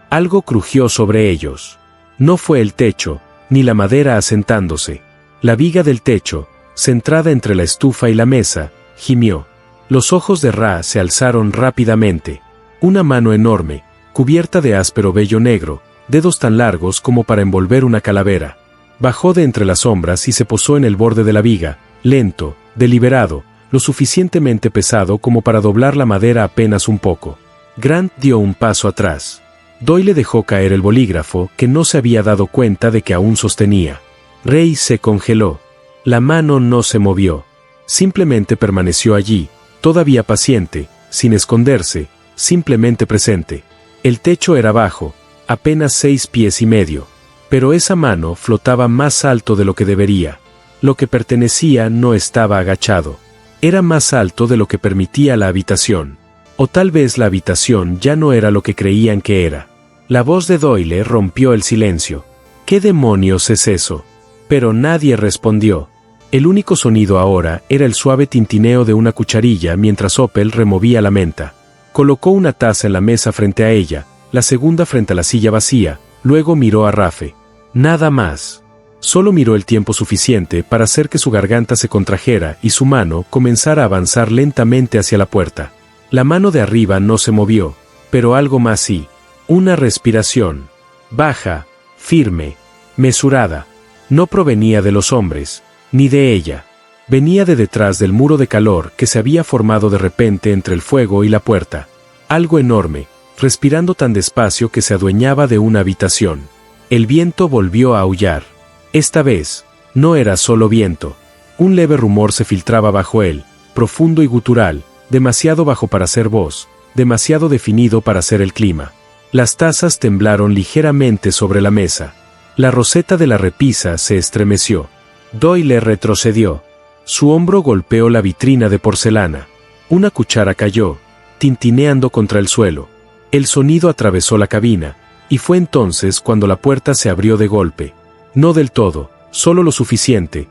Algo crujió sobre ellos. No fue el techo, ni la madera asentándose. La viga del techo, centrada entre la estufa y la mesa, gimió. Los ojos de Ra se alzaron rápidamente. Una mano enorme, cubierta de áspero vello negro, dedos tan largos como para envolver una calavera. Bajó de entre las sombras y se posó en el borde de la viga, lento, deliberado, lo suficientemente pesado como para doblar la madera apenas un poco. Grant dio un paso atrás. Doyle dejó caer el bolígrafo que no se había dado cuenta de que aún sostenía. Rey se congeló. La mano no se movió. Simplemente permaneció allí, todavía paciente, sin esconderse, simplemente presente. El techo era bajo, apenas 6 pies y medio. Pero esa mano flotaba más alto de lo que debería. Lo que pertenecía no estaba agachado. Era más alto de lo que permitía la habitación. O tal vez la habitación ya no era lo que creían que era. La voz de Doyle rompió el silencio. «¿Qué demonios es eso?». Pero nadie respondió. El único sonido ahora era el suave tintineo de una cucharilla mientras Opal removía la menta. Colocó una taza en la mesa frente a ella, la segunda frente a la silla vacía, luego miró a Rafe. Nada más. Solo miró el tiempo suficiente para hacer que su garganta se contrajera y su mano comenzara a avanzar lentamente hacia la puerta. La mano de arriba no se movió, pero algo más sí. Una respiración. Baja, firme, mesurada. No provenía de los hombres, ni de ella. Venía de detrás del muro de calor que se había formado de repente entre el fuego y la puerta. Algo enorme, respirando tan despacio que se adueñaba de una habitación. El viento volvió a aullar. Esta vez, no era solo viento. Un leve rumor se filtraba bajo él, profundo y gutural, demasiado bajo para ser voz, demasiado definido para ser el clima. Las tazas temblaron ligeramente sobre la mesa. La roseta de la repisa se estremeció. Doyle retrocedió. Su hombro golpeó la vitrina de porcelana. Una cuchara cayó, tintineando contra el suelo. El sonido atravesó la cabina, y fue entonces cuando la puerta se abrió de golpe. No del todo, solo lo suficiente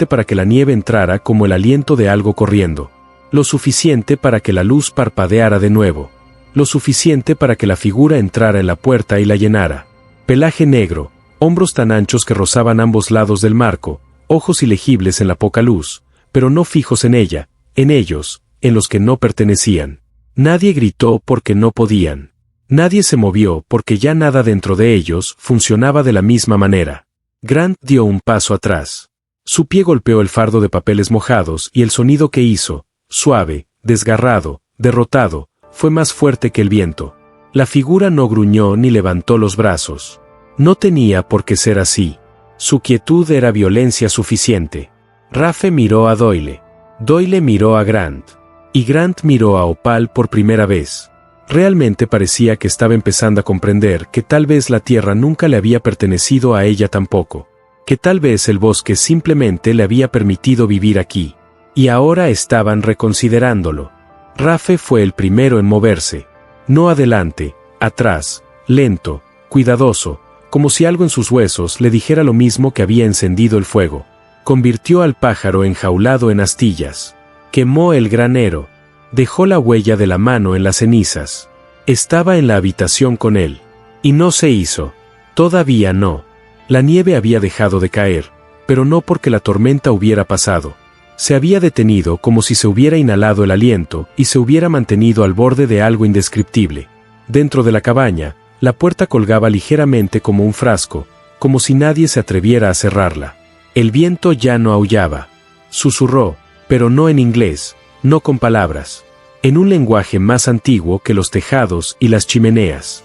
para que la nieve entrara como el aliento de algo corriendo. Lo suficiente para que la luz parpadeara de nuevo. Lo suficiente para que la figura entrara en la puerta y la llenara. Pelaje negro, hombros tan anchos que rozaban ambos lados del marco, ojos ilegibles en la poca luz, pero no fijos en ella, en ellos, en los que no pertenecían. Nadie gritó porque no podían. Nadie se movió porque ya nada dentro de ellos funcionaba de la misma manera. Grant dio un paso atrás. Su pie golpeó el fardo de papeles mojados y el sonido que hizo, suave, desgarrado, derrotado, fue más fuerte que el viento. La figura no gruñó ni levantó los brazos. No tenía por qué ser así. Su quietud era violencia suficiente. Rafe miró a Doyle. Doyle miró a Grant. Y Grant miró a Opal por primera vez. Realmente parecía que estaba empezando a comprender que tal vez la tierra nunca le había pertenecido a ella tampoco. Que tal vez el bosque simplemente le había permitido vivir aquí. Y ahora estaban reconsiderándolo. Rafe fue el primero en moverse. No adelante, atrás, lento, cuidadoso, como si algo en sus huesos le dijera lo mismo que había encendido el fuego. Convirtió al pájaro enjaulado en astillas. Quemó el granero. Dejó la huella de la mano en las cenizas. Estaba en la habitación con él. Y no se hizo. Todavía no. La nieve había dejado de caer, pero no porque la tormenta hubiera pasado. Se había detenido como si se hubiera inhalado el aliento y se hubiera mantenido al borde de algo indescriptible. Dentro de la cabaña, la puerta colgaba ligeramente como un frasco, como si nadie se atreviera a cerrarla. El viento ya no aullaba. Susurró, pero no en inglés, no con palabras. En un lenguaje más antiguo que los tejados y las chimeneas.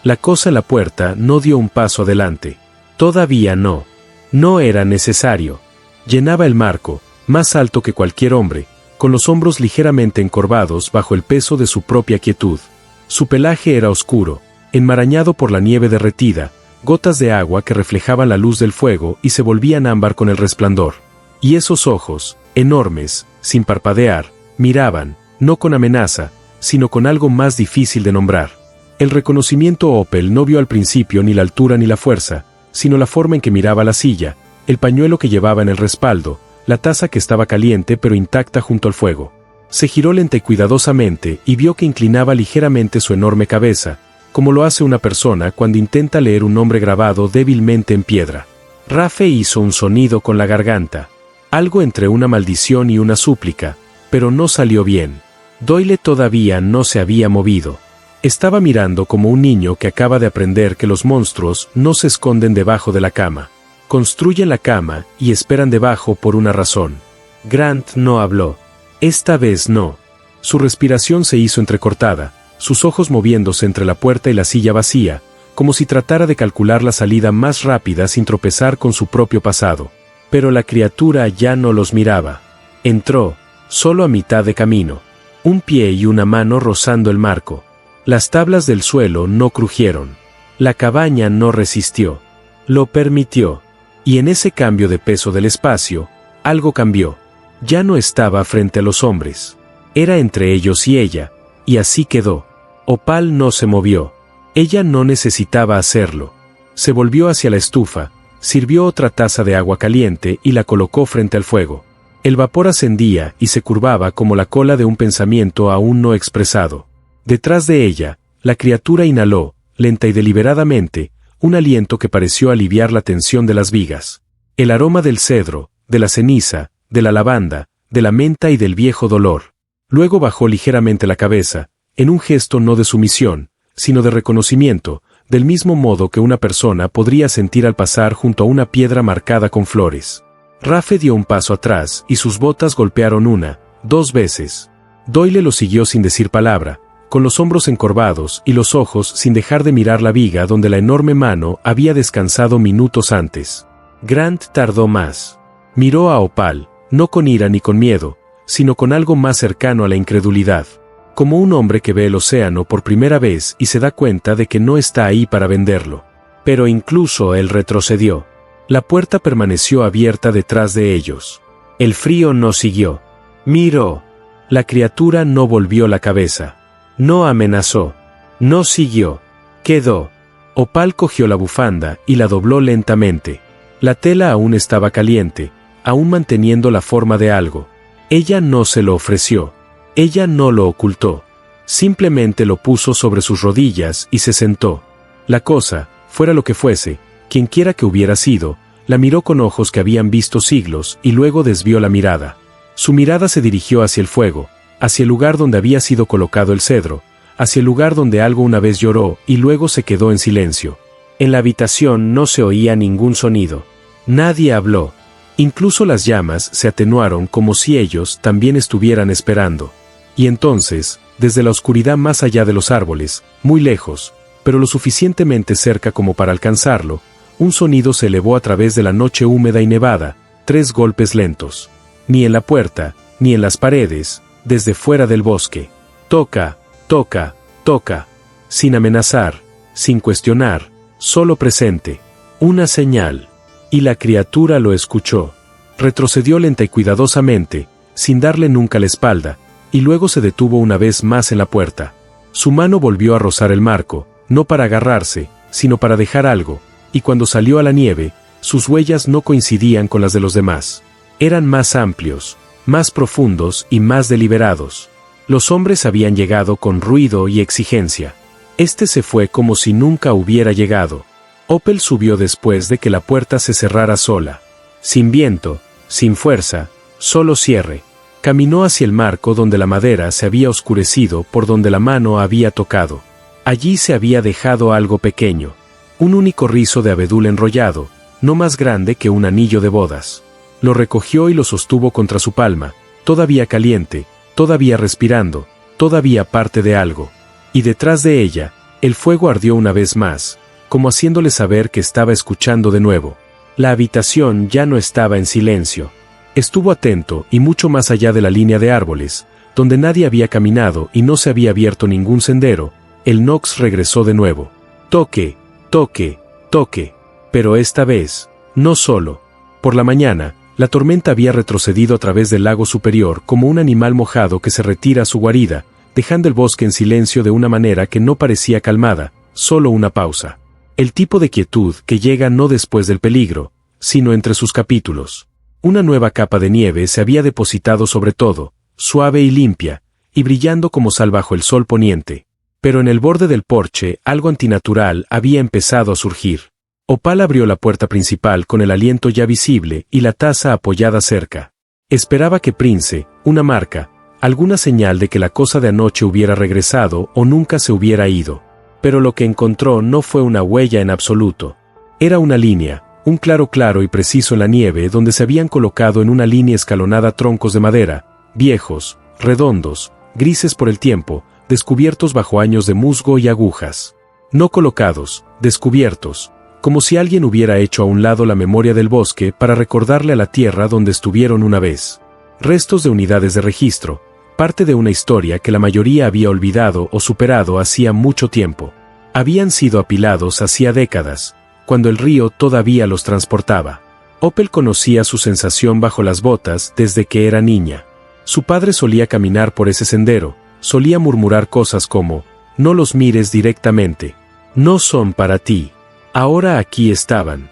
La cosa en la puerta no dio un paso adelante. Todavía no. No era necesario. Llenaba el marco, más alto que cualquier hombre, con los hombros ligeramente encorvados bajo el peso de su propia quietud. Su pelaje era oscuro, enmarañado por la nieve derretida, gotas de agua que reflejaban la luz del fuego y se volvían ámbar con el resplandor. Y esos ojos, enormes, sin parpadear, miraban, no con amenaza, sino con algo más difícil de nombrar. El reconocimiento Opal no vio al principio ni la altura ni la fuerza, sino la forma en que miraba la silla, el pañuelo que llevaba en el respaldo, la taza que estaba caliente pero intacta junto al fuego. Se giró lenta y cuidadosamente y vio que inclinaba ligeramente su enorme cabeza, como lo hace una persona cuando intenta leer un nombre grabado débilmente en piedra. Rafe hizo un sonido con la garganta, algo entre una maldición y una súplica, pero no salió bien. Doyle todavía no se había movido. Estaba mirando como un niño que acaba de aprender que los monstruos no se esconden debajo de la cama. Construyen la cama y esperan debajo por una razón. Grant no habló. Esta vez no. Su respiración se hizo entrecortada, sus ojos moviéndose entre la puerta y la silla vacía, como si tratara de calcular la salida más rápida sin tropezar con su propio pasado. Pero la criatura ya no los miraba. Entró, solo a mitad de camino. Un pie y una mano rozando el marco. Las tablas del suelo no crujieron. La cabaña no resistió. Lo permitió. Y en ese cambio de peso del espacio, algo cambió. Ya no estaba frente a los hombres. Era entre ellos y ella, y así quedó. Opal no se movió. Ella no necesitaba hacerlo. Se volvió hacia la estufa, sirvió otra taza de agua caliente y la colocó frente al fuego. El vapor ascendía y se curvaba como la cola de un pensamiento aún no expresado. Detrás de ella, la criatura inhaló, lenta y deliberadamente, un aliento que pareció aliviar la tensión de las vigas. El aroma del cedro, de la ceniza, de la lavanda, de la menta y del viejo dolor. Luego bajó ligeramente la cabeza, en un gesto no de sumisión, sino de reconocimiento, del mismo modo que una persona podría sentir al pasar junto a una piedra marcada con flores. Rafe dio un paso atrás y sus botas golpearon 1, 2 veces. Doyle lo siguió sin decir palabra, con los hombros encorvados y los ojos sin dejar de mirar la viga donde la enorme mano había descansado minutos antes. Grant tardó más. Miró a Opal, no con ira ni con miedo, sino con algo más cercano a la incredulidad. Como un hombre que ve el océano por primera vez y se da cuenta de que no está ahí para venderlo. Pero incluso él retrocedió. La puerta permaneció abierta detrás de ellos. El frío no siguió. Miró. La criatura no volvió la cabeza. No amenazó. No siguió. Quedó. Opal cogió la bufanda y la dobló lentamente. La tela aún estaba caliente, aún manteniendo la forma de algo. Ella no se lo ofreció. Ella no lo ocultó. Simplemente lo puso sobre sus rodillas y se sentó. La cosa, fuera lo que fuese, quienquiera que hubiera sido, la miró con ojos que habían visto siglos y luego desvió la mirada. Su mirada se dirigió hacia el fuego, hacia el lugar donde había sido colocado el cedro, hacia el lugar donde algo una vez lloró y luego se quedó en silencio. En la habitación no se oía ningún sonido. Nadie habló. Incluso las llamas se atenuaron como si ellos también estuvieran esperando. Y entonces, desde la oscuridad más allá de los árboles, muy lejos, pero lo suficientemente cerca como para alcanzarlo, un sonido se elevó a través de la noche húmeda y nevada, 3 golpes lentos. Ni en la puerta, ni en las paredes, desde fuera del bosque. Toca, toca, toca. Sin amenazar, sin cuestionar, solo presente. Una señal. Y la criatura lo escuchó. Retrocedió lenta y cuidadosamente, sin darle nunca la espalda, y luego se detuvo una vez más en la puerta. Su mano volvió a rozar el marco, no para agarrarse, sino para dejar algo, y cuando salió a la nieve, sus huellas no coincidían con las de los demás. Eran más amplios, más profundos y más deliberados. Los hombres habían llegado con ruido y exigencia. Este se fue como si nunca hubiera llegado. Opal subió después de que la puerta se cerrara sola. Sin viento, sin fuerza, solo cierre. Caminó hacia el marco donde la madera se había oscurecido por donde la mano había tocado. Allí se había dejado algo pequeño. Un único rizo de abedul enrollado, no más grande que un anillo de bodas. Lo recogió y lo sostuvo contra su palma, todavía caliente, todavía respirando, todavía parte de algo. Y detrás de ella, el fuego ardió una vez más, como haciéndole saber que estaba escuchando de nuevo. La habitación ya no estaba en silencio. Estuvo atento y mucho más allá de la línea de árboles, donde nadie había caminado y no se había abierto ningún sendero, el Nox regresó de nuevo. Toque, toque, toque. Pero esta vez, no solo. Por la mañana, la tormenta había retrocedido a través del lago superior como un animal mojado que se retira a su guarida, dejando el bosque en silencio de una manera que no parecía calmada, solo una pausa. El tipo de quietud que llega no después del peligro, sino entre sus capítulos. Una nueva capa de nieve se había depositado sobre todo, suave y limpia, y brillando como sal bajo el sol poniente. Pero en el borde del porche algo antinatural había empezado a surgir. Opal abrió la puerta principal con el aliento ya visible y la taza apoyada cerca. Esperaba que Prince, una marca, alguna señal de que la cosa de anoche hubiera regresado o nunca se hubiera ido. Pero lo que encontró no fue una huella en absoluto. Era una línea, un claro y preciso en la nieve donde se habían colocado en una línea escalonada troncos de madera, viejos, redondos, grises por el tiempo, descubiertos bajo años de musgo y agujas. No colocados, descubiertos, como si alguien hubiera hecho a un lado la memoria del bosque para recordarle a la tierra donde estuvieron una vez. Restos de unidades de registro, parte de una historia que la mayoría había olvidado o superado hacía mucho tiempo. Habían sido apilados hacía décadas, cuando el río todavía los transportaba. Opal conocía su sensación bajo las botas desde que era niña. Su padre solía caminar por ese sendero, solía murmurar cosas como, no los mires directamente. No son para ti. Ahora aquí estaban.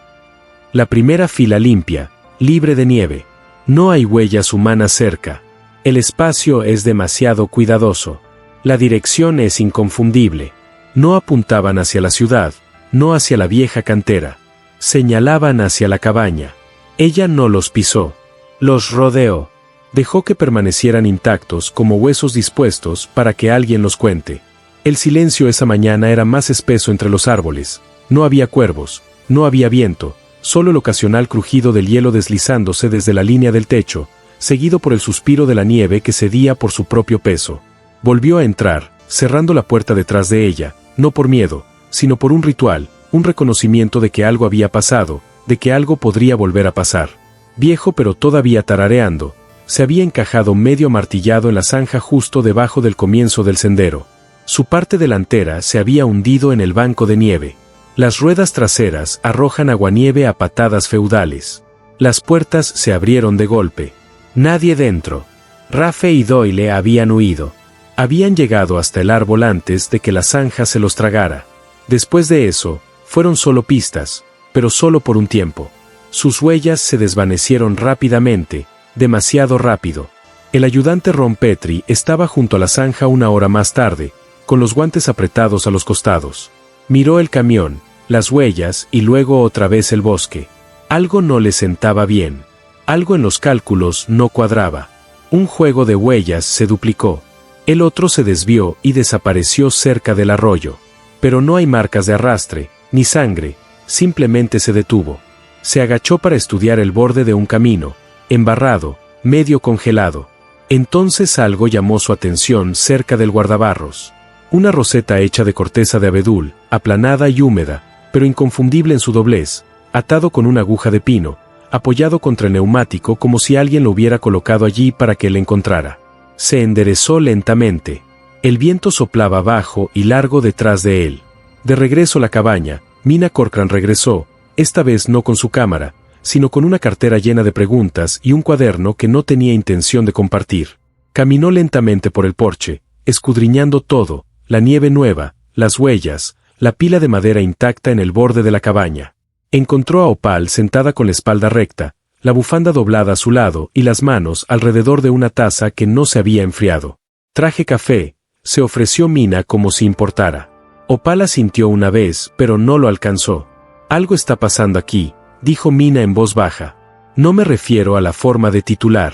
La primera fila limpia, libre de nieve. No hay huellas humanas cerca. El espacio es demasiado cuidadoso. La dirección es inconfundible. No apuntaban hacia la ciudad, no hacia la vieja cantera. Señalaban hacia la cabaña. Ella no los pisó. Los rodeó. Dejó que permanecieran intactos como huesos dispuestos para que alguien los cuente. El silencio esa mañana era más espeso entre los árboles. No había cuervos, no había viento, solo el ocasional crujido del hielo deslizándose desde la línea del techo, seguido por el suspiro de la nieve que cedía por su propio peso. Volvió a entrar, cerrando la puerta detrás de ella, no por miedo, sino por un ritual, un reconocimiento de que algo había pasado, de que algo podría volver a pasar. Viejo pero todavía tarareando, se había encajado medio martillado en la zanja justo debajo del comienzo del sendero. Su parte delantera se había hundido en el banco de nieve. Las ruedas traseras arrojan aguanieve a patadas feudales. Las puertas se abrieron de golpe. Nadie dentro. Rafe y Doyle habían huido. Habían llegado hasta el árbol antes de que la zanja se los tragara. Después de eso, fueron solo pistas, pero solo por un tiempo. Sus huellas se desvanecieron rápidamente, demasiado rápido. El ayudante Ron Petrie estaba junto a la zanja una hora más tarde, con los guantes apretados a los costados. Miró el camión, las huellas y luego otra vez el bosque. Algo no le sentaba bien. Algo en los cálculos no cuadraba. Un juego de huellas se duplicó. El otro se desvió y desapareció cerca del arroyo. Pero no hay marcas de arrastre, ni sangre, simplemente se detuvo. Se agachó para estudiar el borde de un camino, embarrado, medio congelado. Entonces algo llamó su atención cerca del guardabarros. Una roseta hecha de corteza de abedul, aplanada y húmeda, pero inconfundible en su doblez, atado con una aguja de pino, apoyado contra el neumático como si alguien lo hubiera colocado allí para que él encontrara. Se enderezó lentamente. El viento soplaba bajo y largo detrás de él. De regreso a la cabaña, Mina Corcoran regresó, esta vez no con su cámara, sino con una cartera llena de preguntas y un cuaderno que no tenía intención de compartir. Caminó lentamente por el porche, escudriñando todo, la nieve nueva, las huellas, la pila de madera intacta en el borde de la cabaña. Encontró a Opal sentada con la espalda recta, la bufanda doblada a su lado y las manos alrededor de una taza que no se había enfriado. «Traje café», se ofreció Mina como si importara. Opal asintió una vez, pero no lo alcanzó. «Algo está pasando aquí», dijo Mina en voz baja. «No me refiero a la forma de titular.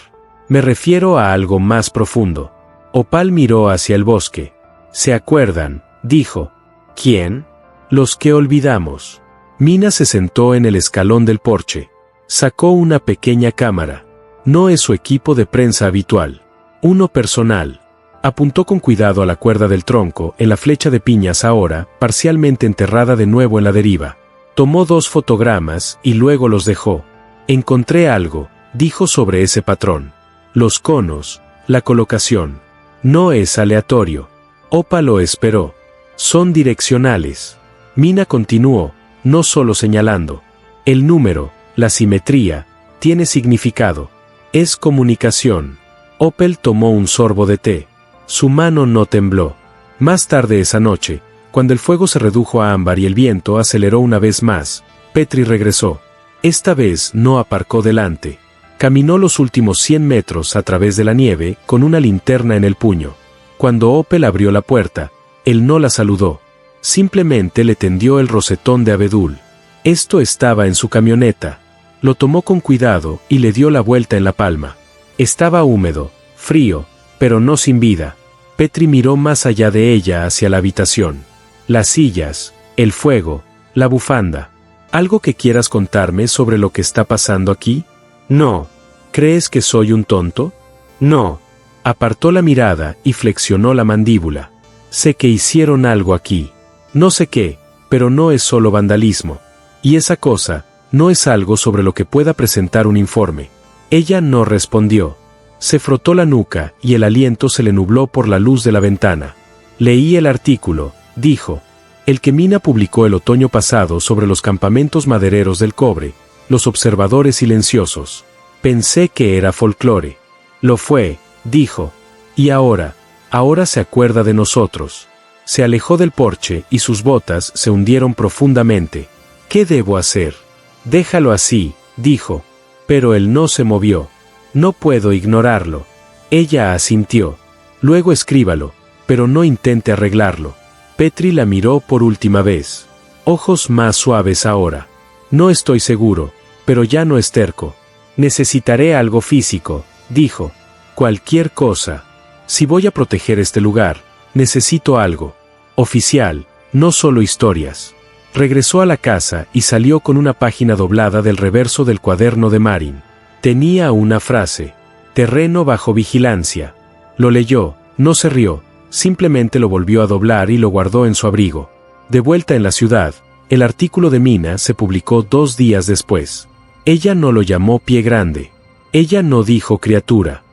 Me refiero a algo más profundo». Opal miró hacia el bosque. «¿Se acuerdan?», dijo. «¿Quién?». «Los que olvidamos». Mina se sentó en el escalón del porche. Sacó una pequeña cámara. No es su equipo de prensa habitual. Uno personal. Apuntó con cuidado a la cuerda del tronco en la flecha de piñas ahora, parcialmente enterrada de nuevo en la deriva. Tomó 2 fotogramas y luego los dejó. «Encontré algo», dijo sobre ese patrón. «Los conos, la colocación. No es aleatorio». Opal lo esperó. «Son direccionales». Mina continuó, no solo señalando. «El número, la simetría, tiene significado. Es comunicación». Opal tomó un sorbo de té. Su mano no tembló. Más tarde esa noche, cuando el fuego se redujo a ámbar y el viento aceleró una vez más, Petrie regresó. Esta vez no aparcó delante. Caminó los últimos 100 metros a través de la nieve con una linterna en el puño. Cuando Opal abrió la puerta, él no la saludó. Simplemente le tendió el rosetón de abedul. Esto estaba en su camioneta. Lo tomó con cuidado y le dio la vuelta en la palma. Estaba húmedo, frío, pero no sin vida. Petrie miró más allá de ella hacia la habitación. Las sillas, el fuego, la bufanda. ¿Algo que quieras contarme sobre lo que está pasando aquí? No. ¿Crees que soy un tonto? No. Apartó la mirada y flexionó la mandíbula. Sé que hicieron algo aquí. No sé qué, pero no es solo vandalismo. Y esa cosa, no es algo sobre lo que pueda presentar un informe. Ella no respondió. Se frotó la nuca y el aliento se le nubló por la luz de la ventana. Leí el artículo, dijo. El que Mina publicó el otoño pasado sobre los campamentos madereros del cobre, los observadores silenciosos. Pensé que era folclore. Lo fue, dijo. Y ahora se acuerda de nosotros. Se alejó del porche y sus botas se hundieron profundamente. ¿Qué debo hacer? Déjalo así, dijo. Pero él no se movió. No puedo ignorarlo. Ella asintió. Luego escríbalo, pero no intente arreglarlo. Petrie la miró por última vez. Ojos más suaves ahora. No estoy seguro, pero ya no es terco. Necesitaré algo físico, dijo. Cualquier cosa. Si voy a proteger este lugar, necesito algo. Oficial, no solo historias. Regresó a la casa y salió con una página doblada del reverso del cuaderno de Marin. Tenía una frase: terreno bajo vigilancia. Lo leyó, no se rió, simplemente lo volvió a doblar y lo guardó en su abrigo. De vuelta en la ciudad, el artículo de Mina se publicó 2 días después. Ella no lo llamó Pie Grande. Ella no dijo criatura.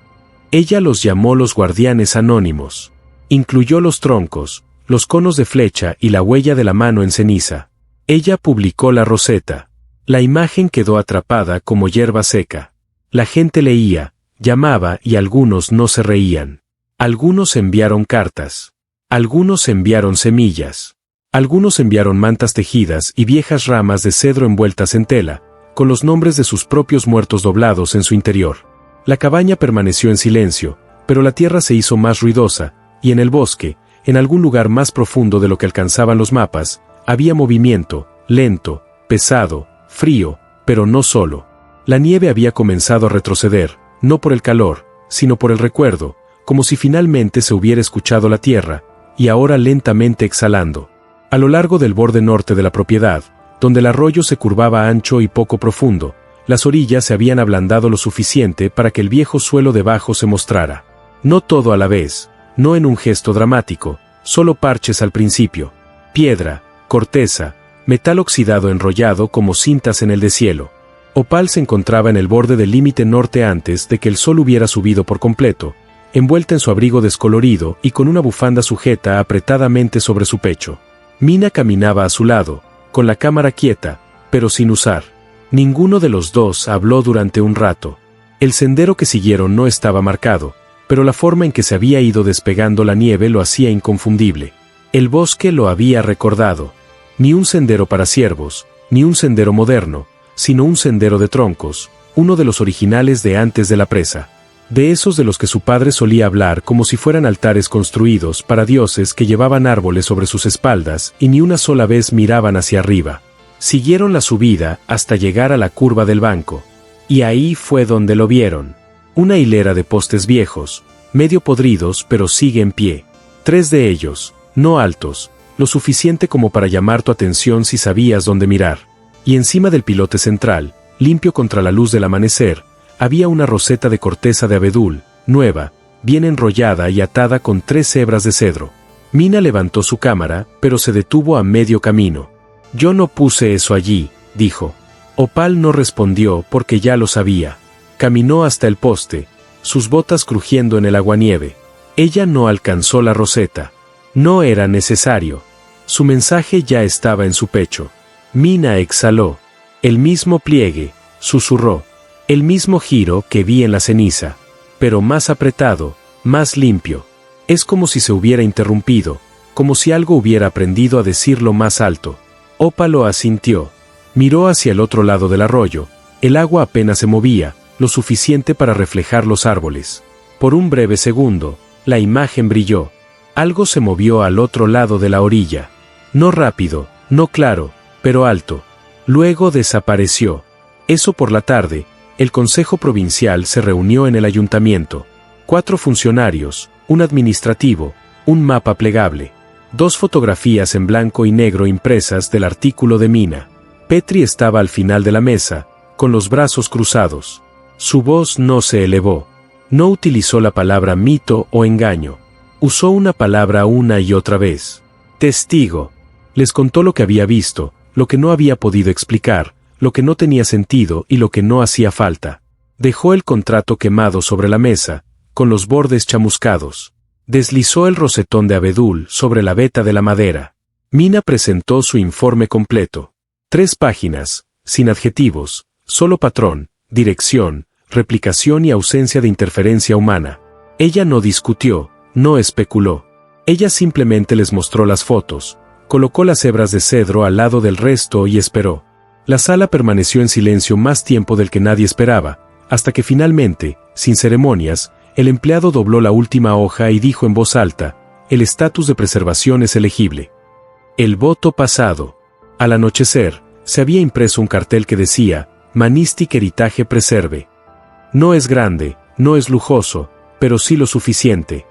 Ella los llamó los guardianes anónimos. Incluyó los troncos, los conos de flecha y la huella de la mano en ceniza. Ella publicó la roseta. La imagen quedó atrapada como hierba seca. La gente leía, llamaba y algunos no se reían. Algunos enviaron cartas. Algunos enviaron semillas. Algunos enviaron mantas tejidas y viejas ramas de cedro envueltas en tela, con los nombres de sus propios muertos doblados en su interior. La cabaña permaneció en silencio, pero la tierra se hizo más ruidosa, y en el bosque, en algún lugar más profundo de lo que alcanzaban los mapas, había movimiento, lento, pesado, frío, pero no solo. La nieve había comenzado a retroceder, no por el calor, sino por el recuerdo, como si finalmente se hubiera escuchado la tierra, y ahora lentamente exhalando. A lo largo del borde norte de la propiedad, donde el arroyo se curvaba ancho y poco profundo, las orillas se habían ablandado lo suficiente para que el viejo suelo debajo se mostrara. No todo a la vez, no en un gesto dramático, solo parches al principio. Piedra, corteza, metal oxidado enrollado como cintas en el deshielo. Opal se encontraba en el borde del límite norte antes de que el sol hubiera subido por completo, envuelta en su abrigo descolorido y con una bufanda sujeta apretadamente sobre su pecho. Mina caminaba a su lado, con la cámara quieta, pero sin usar. Ninguno de los dos habló durante un rato. El sendero que siguieron no estaba marcado, pero la forma en que se había ido despegando la nieve lo hacía inconfundible. El bosque lo había recordado. Ni un sendero para ciervos, ni un sendero moderno, sino un sendero de troncos, uno de los originales de antes de la presa. De esos de los que su padre solía hablar como si fueran altares construidos para dioses que llevaban árboles sobre sus espaldas y ni una sola vez miraban hacia arriba. Siguieron la subida hasta llegar a la curva del banco. Y ahí fue donde lo vieron. Una hilera de postes viejos, medio podridos pero sigue en pie. 3 de ellos, no altos, lo suficiente como para llamar tu atención si sabías dónde mirar. Y encima del pilote central, limpio contra la luz del amanecer, había una roseta de corteza de abedul, nueva, bien enrollada y atada con 3 hebras de cedro. Mina levantó su cámara, pero se detuvo a medio camino. Yo no puse eso allí, dijo. Opal no respondió porque ya lo sabía. Caminó hasta el poste, sus botas crujiendo en el aguanieve. Ella no alcanzó la roseta. No era necesario. Su mensaje ya estaba en su pecho. Mina exhaló. El mismo pliegue, susurró. El mismo giro que vi en la ceniza. Pero más apretado, más limpio. Es como si se hubiera interrumpido, como si algo hubiera aprendido a decirlo más alto. Opal lo asintió. Miró hacia el otro lado del arroyo. El agua apenas se movía, lo suficiente para reflejar los árboles. Por un breve segundo, la imagen brilló. Algo se movió al otro lado de la orilla. No rápido, no claro, pero alto. Luego desapareció. Eso por la tarde, el Consejo Provincial se reunió en el ayuntamiento. 4 funcionarios, un administrativo, un mapa plegable. 2 fotografías en blanco y negro impresas del artículo de Mina. Petri estaba al final de la mesa, con los brazos cruzados. Su voz no se elevó. No utilizó la palabra mito o engaño. Usó una palabra una y otra vez. Testigo. Les contó lo que había visto, lo que no había podido explicar, lo que no tenía sentido y lo que no hacía falta. Dejó el contrato quemado sobre la mesa, con los bordes chamuscados. Deslizó el rosetón de abedul sobre la veta de la madera. Mina presentó su informe completo. 3 páginas, sin adjetivos, solo patrón, dirección, replicación y ausencia de interferencia humana. Ella no discutió, no especuló. Ella simplemente les mostró las fotos, colocó las hebras de cedro al lado del resto y esperó. La sala permaneció en silencio más tiempo del que nadie esperaba, hasta que finalmente, sin ceremonias, el empleado dobló la última hoja y dijo en voz alta: el estatus de preservación es elegible. El voto pasado. Al anochecer, se había impreso un cartel que decía: Manistic Heritage Preserve. No es grande, no es lujoso, pero sí lo suficiente.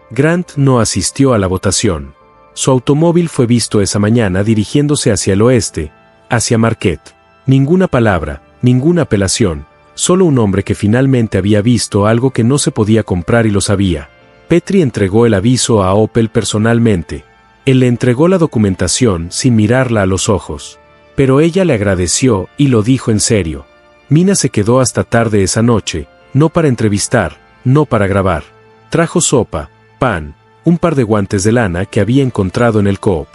Grant no asistió a la votación. Su automóvil fue visto esa mañana dirigiéndose hacia el oeste, hacia Marquette. Ninguna palabra, ninguna apelación, solo un hombre que finalmente había visto algo que no se podía comprar y lo sabía. Petrie entregó el aviso a Opel personalmente. Él le entregó la documentación sin mirarla a los ojos. Pero ella le agradeció y lo dijo en serio. Mina se quedó hasta tarde esa noche, no para entrevistar, no para grabar. Trajo sopa, pan, un par de guantes de lana que había encontrado en el Coop.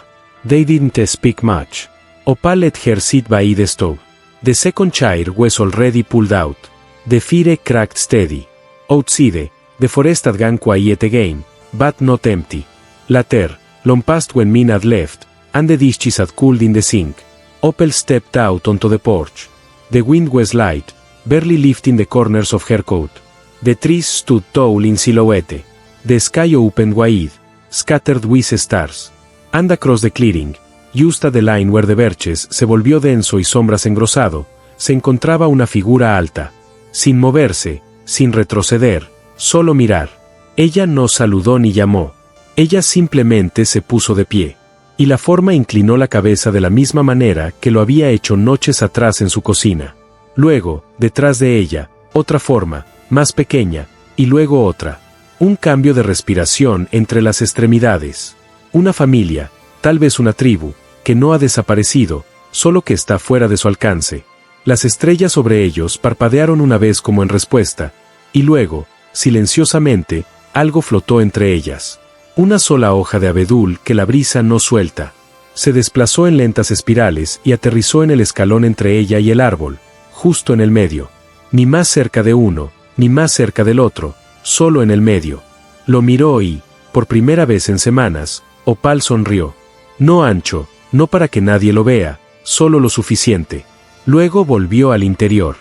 They didn't speak much. Opal let her sit by the stove. The second chair was already pulled out. The fire cracked steady. Outside, the forest had gone quiet again, but not empty. Later, long past when Mina had left, and the dishes had cooled in the sink. Opel stepped out onto the porch. The wind was light, barely lifting the corners of her coat. The trees stood tall in silhouette. The sky opened wide, scattered with stars. And across the clearing, just at the line where the birches se volvió denso y sombras engrosado, se encontraba una figura alta. Sin moverse, sin retroceder, solo mirar. Ella no saludó ni llamó. Ella simplemente se puso de pie. Y la forma inclinó la cabeza de la misma manera que lo había hecho noches atrás en su cocina. Luego, detrás de ella, otra forma, más pequeña, y luego otra. Un cambio de respiración entre las extremidades. Una familia, tal vez una tribu, que no ha desaparecido, solo que está fuera de su alcance. Las estrellas sobre ellos parpadearon una vez como en respuesta, y luego, silenciosamente, algo flotó entre ellas. Una sola hoja de abedul que la brisa no suelta. Se desplazó en lentas espirales y aterrizó en el escalón entre ella y el árbol, justo en el medio. Ni más cerca de uno, ni más cerca del otro, solo en el medio. Lo miró y, por primera vez en semanas, Opal sonrió. No ancho, no para que nadie lo vea, solo lo suficiente. Luego volvió al interior.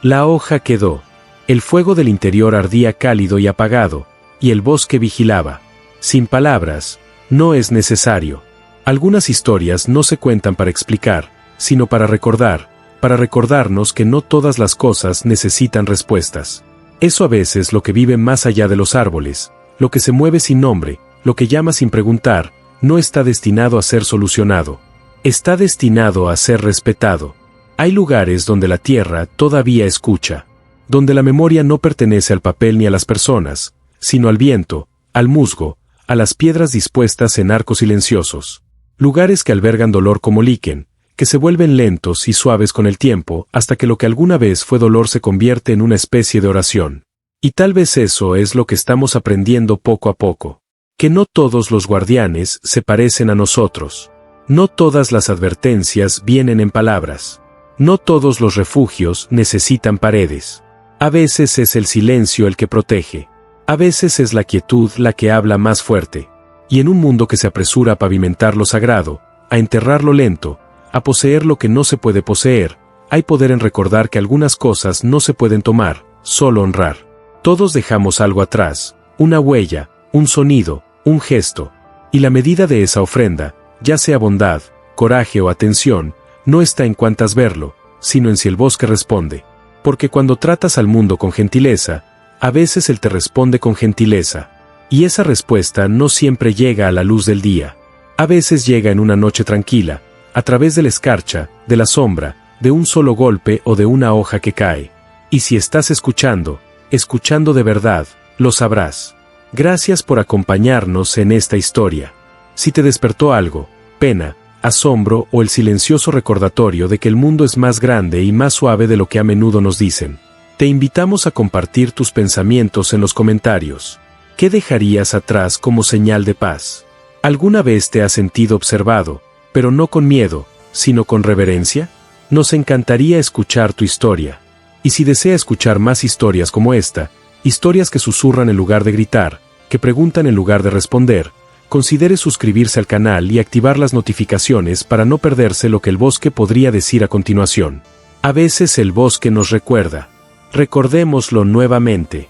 La hoja quedó. El fuego del interior ardía cálido y apagado, y el bosque vigilaba. Sin palabras, no es necesario. Algunas historias no se cuentan para explicar, sino para recordarnos que no todas las cosas necesitan respuestas. Eso a veces lo que vive más allá de los árboles, lo que se mueve sin nombre, lo que llama sin preguntar, no está destinado a ser solucionado. Está destinado a ser respetado. Hay lugares donde la tierra todavía escucha, donde la memoria no pertenece al papel ni a las personas, sino al viento, al musgo, a las piedras dispuestas en arcos silenciosos. Lugares que albergan dolor como líquen, que se vuelven lentos y suaves con el tiempo hasta que lo que alguna vez fue dolor se convierte en una especie de oración. Y tal vez eso es lo que estamos aprendiendo poco a poco. Que no todos los guardianes se parecen a nosotros. No todas las advertencias vienen en palabras. No todos los refugios necesitan paredes. A veces es el silencio el que protege. A veces es la quietud la que habla más fuerte. Y en un mundo que se apresura a pavimentar lo sagrado, a enterrar lo lento, a poseer lo que no se puede poseer, hay poder en recordar que algunas cosas no se pueden tomar, solo honrar. Todos dejamos algo atrás, una huella, un sonido, un gesto. Y la medida de esa ofrenda, ya sea bondad, coraje o atención, no está en cuántas verlo, sino en si el bosque responde. Porque cuando tratas al mundo con gentileza, a veces él te responde con gentileza. Y esa respuesta no siempre llega a la luz del día. A veces llega en una noche tranquila, a través de la escarcha, de la sombra, de un solo golpe o de una hoja que cae. Y si estás escuchando de verdad, lo sabrás. Gracias por acompañarnos en esta historia. Si te despertó algo, pena, asombro o el silencioso recordatorio de que el mundo es más grande y más suave de lo que a menudo nos dicen, te invitamos a compartir tus pensamientos en los comentarios. ¿Qué dejarías atrás como señal de paz? ¿Alguna vez te has sentido observado, pero no con miedo, sino con reverencia? Nos encantaría escuchar tu historia. Y si desea escuchar más historias como esta, historias que susurran en lugar de gritar, que preguntan en lugar de responder, considere suscribirse al canal y activar las notificaciones para no perderse lo que el bosque podría decir a continuación. A veces el bosque nos recuerda. Recordémoslo nuevamente.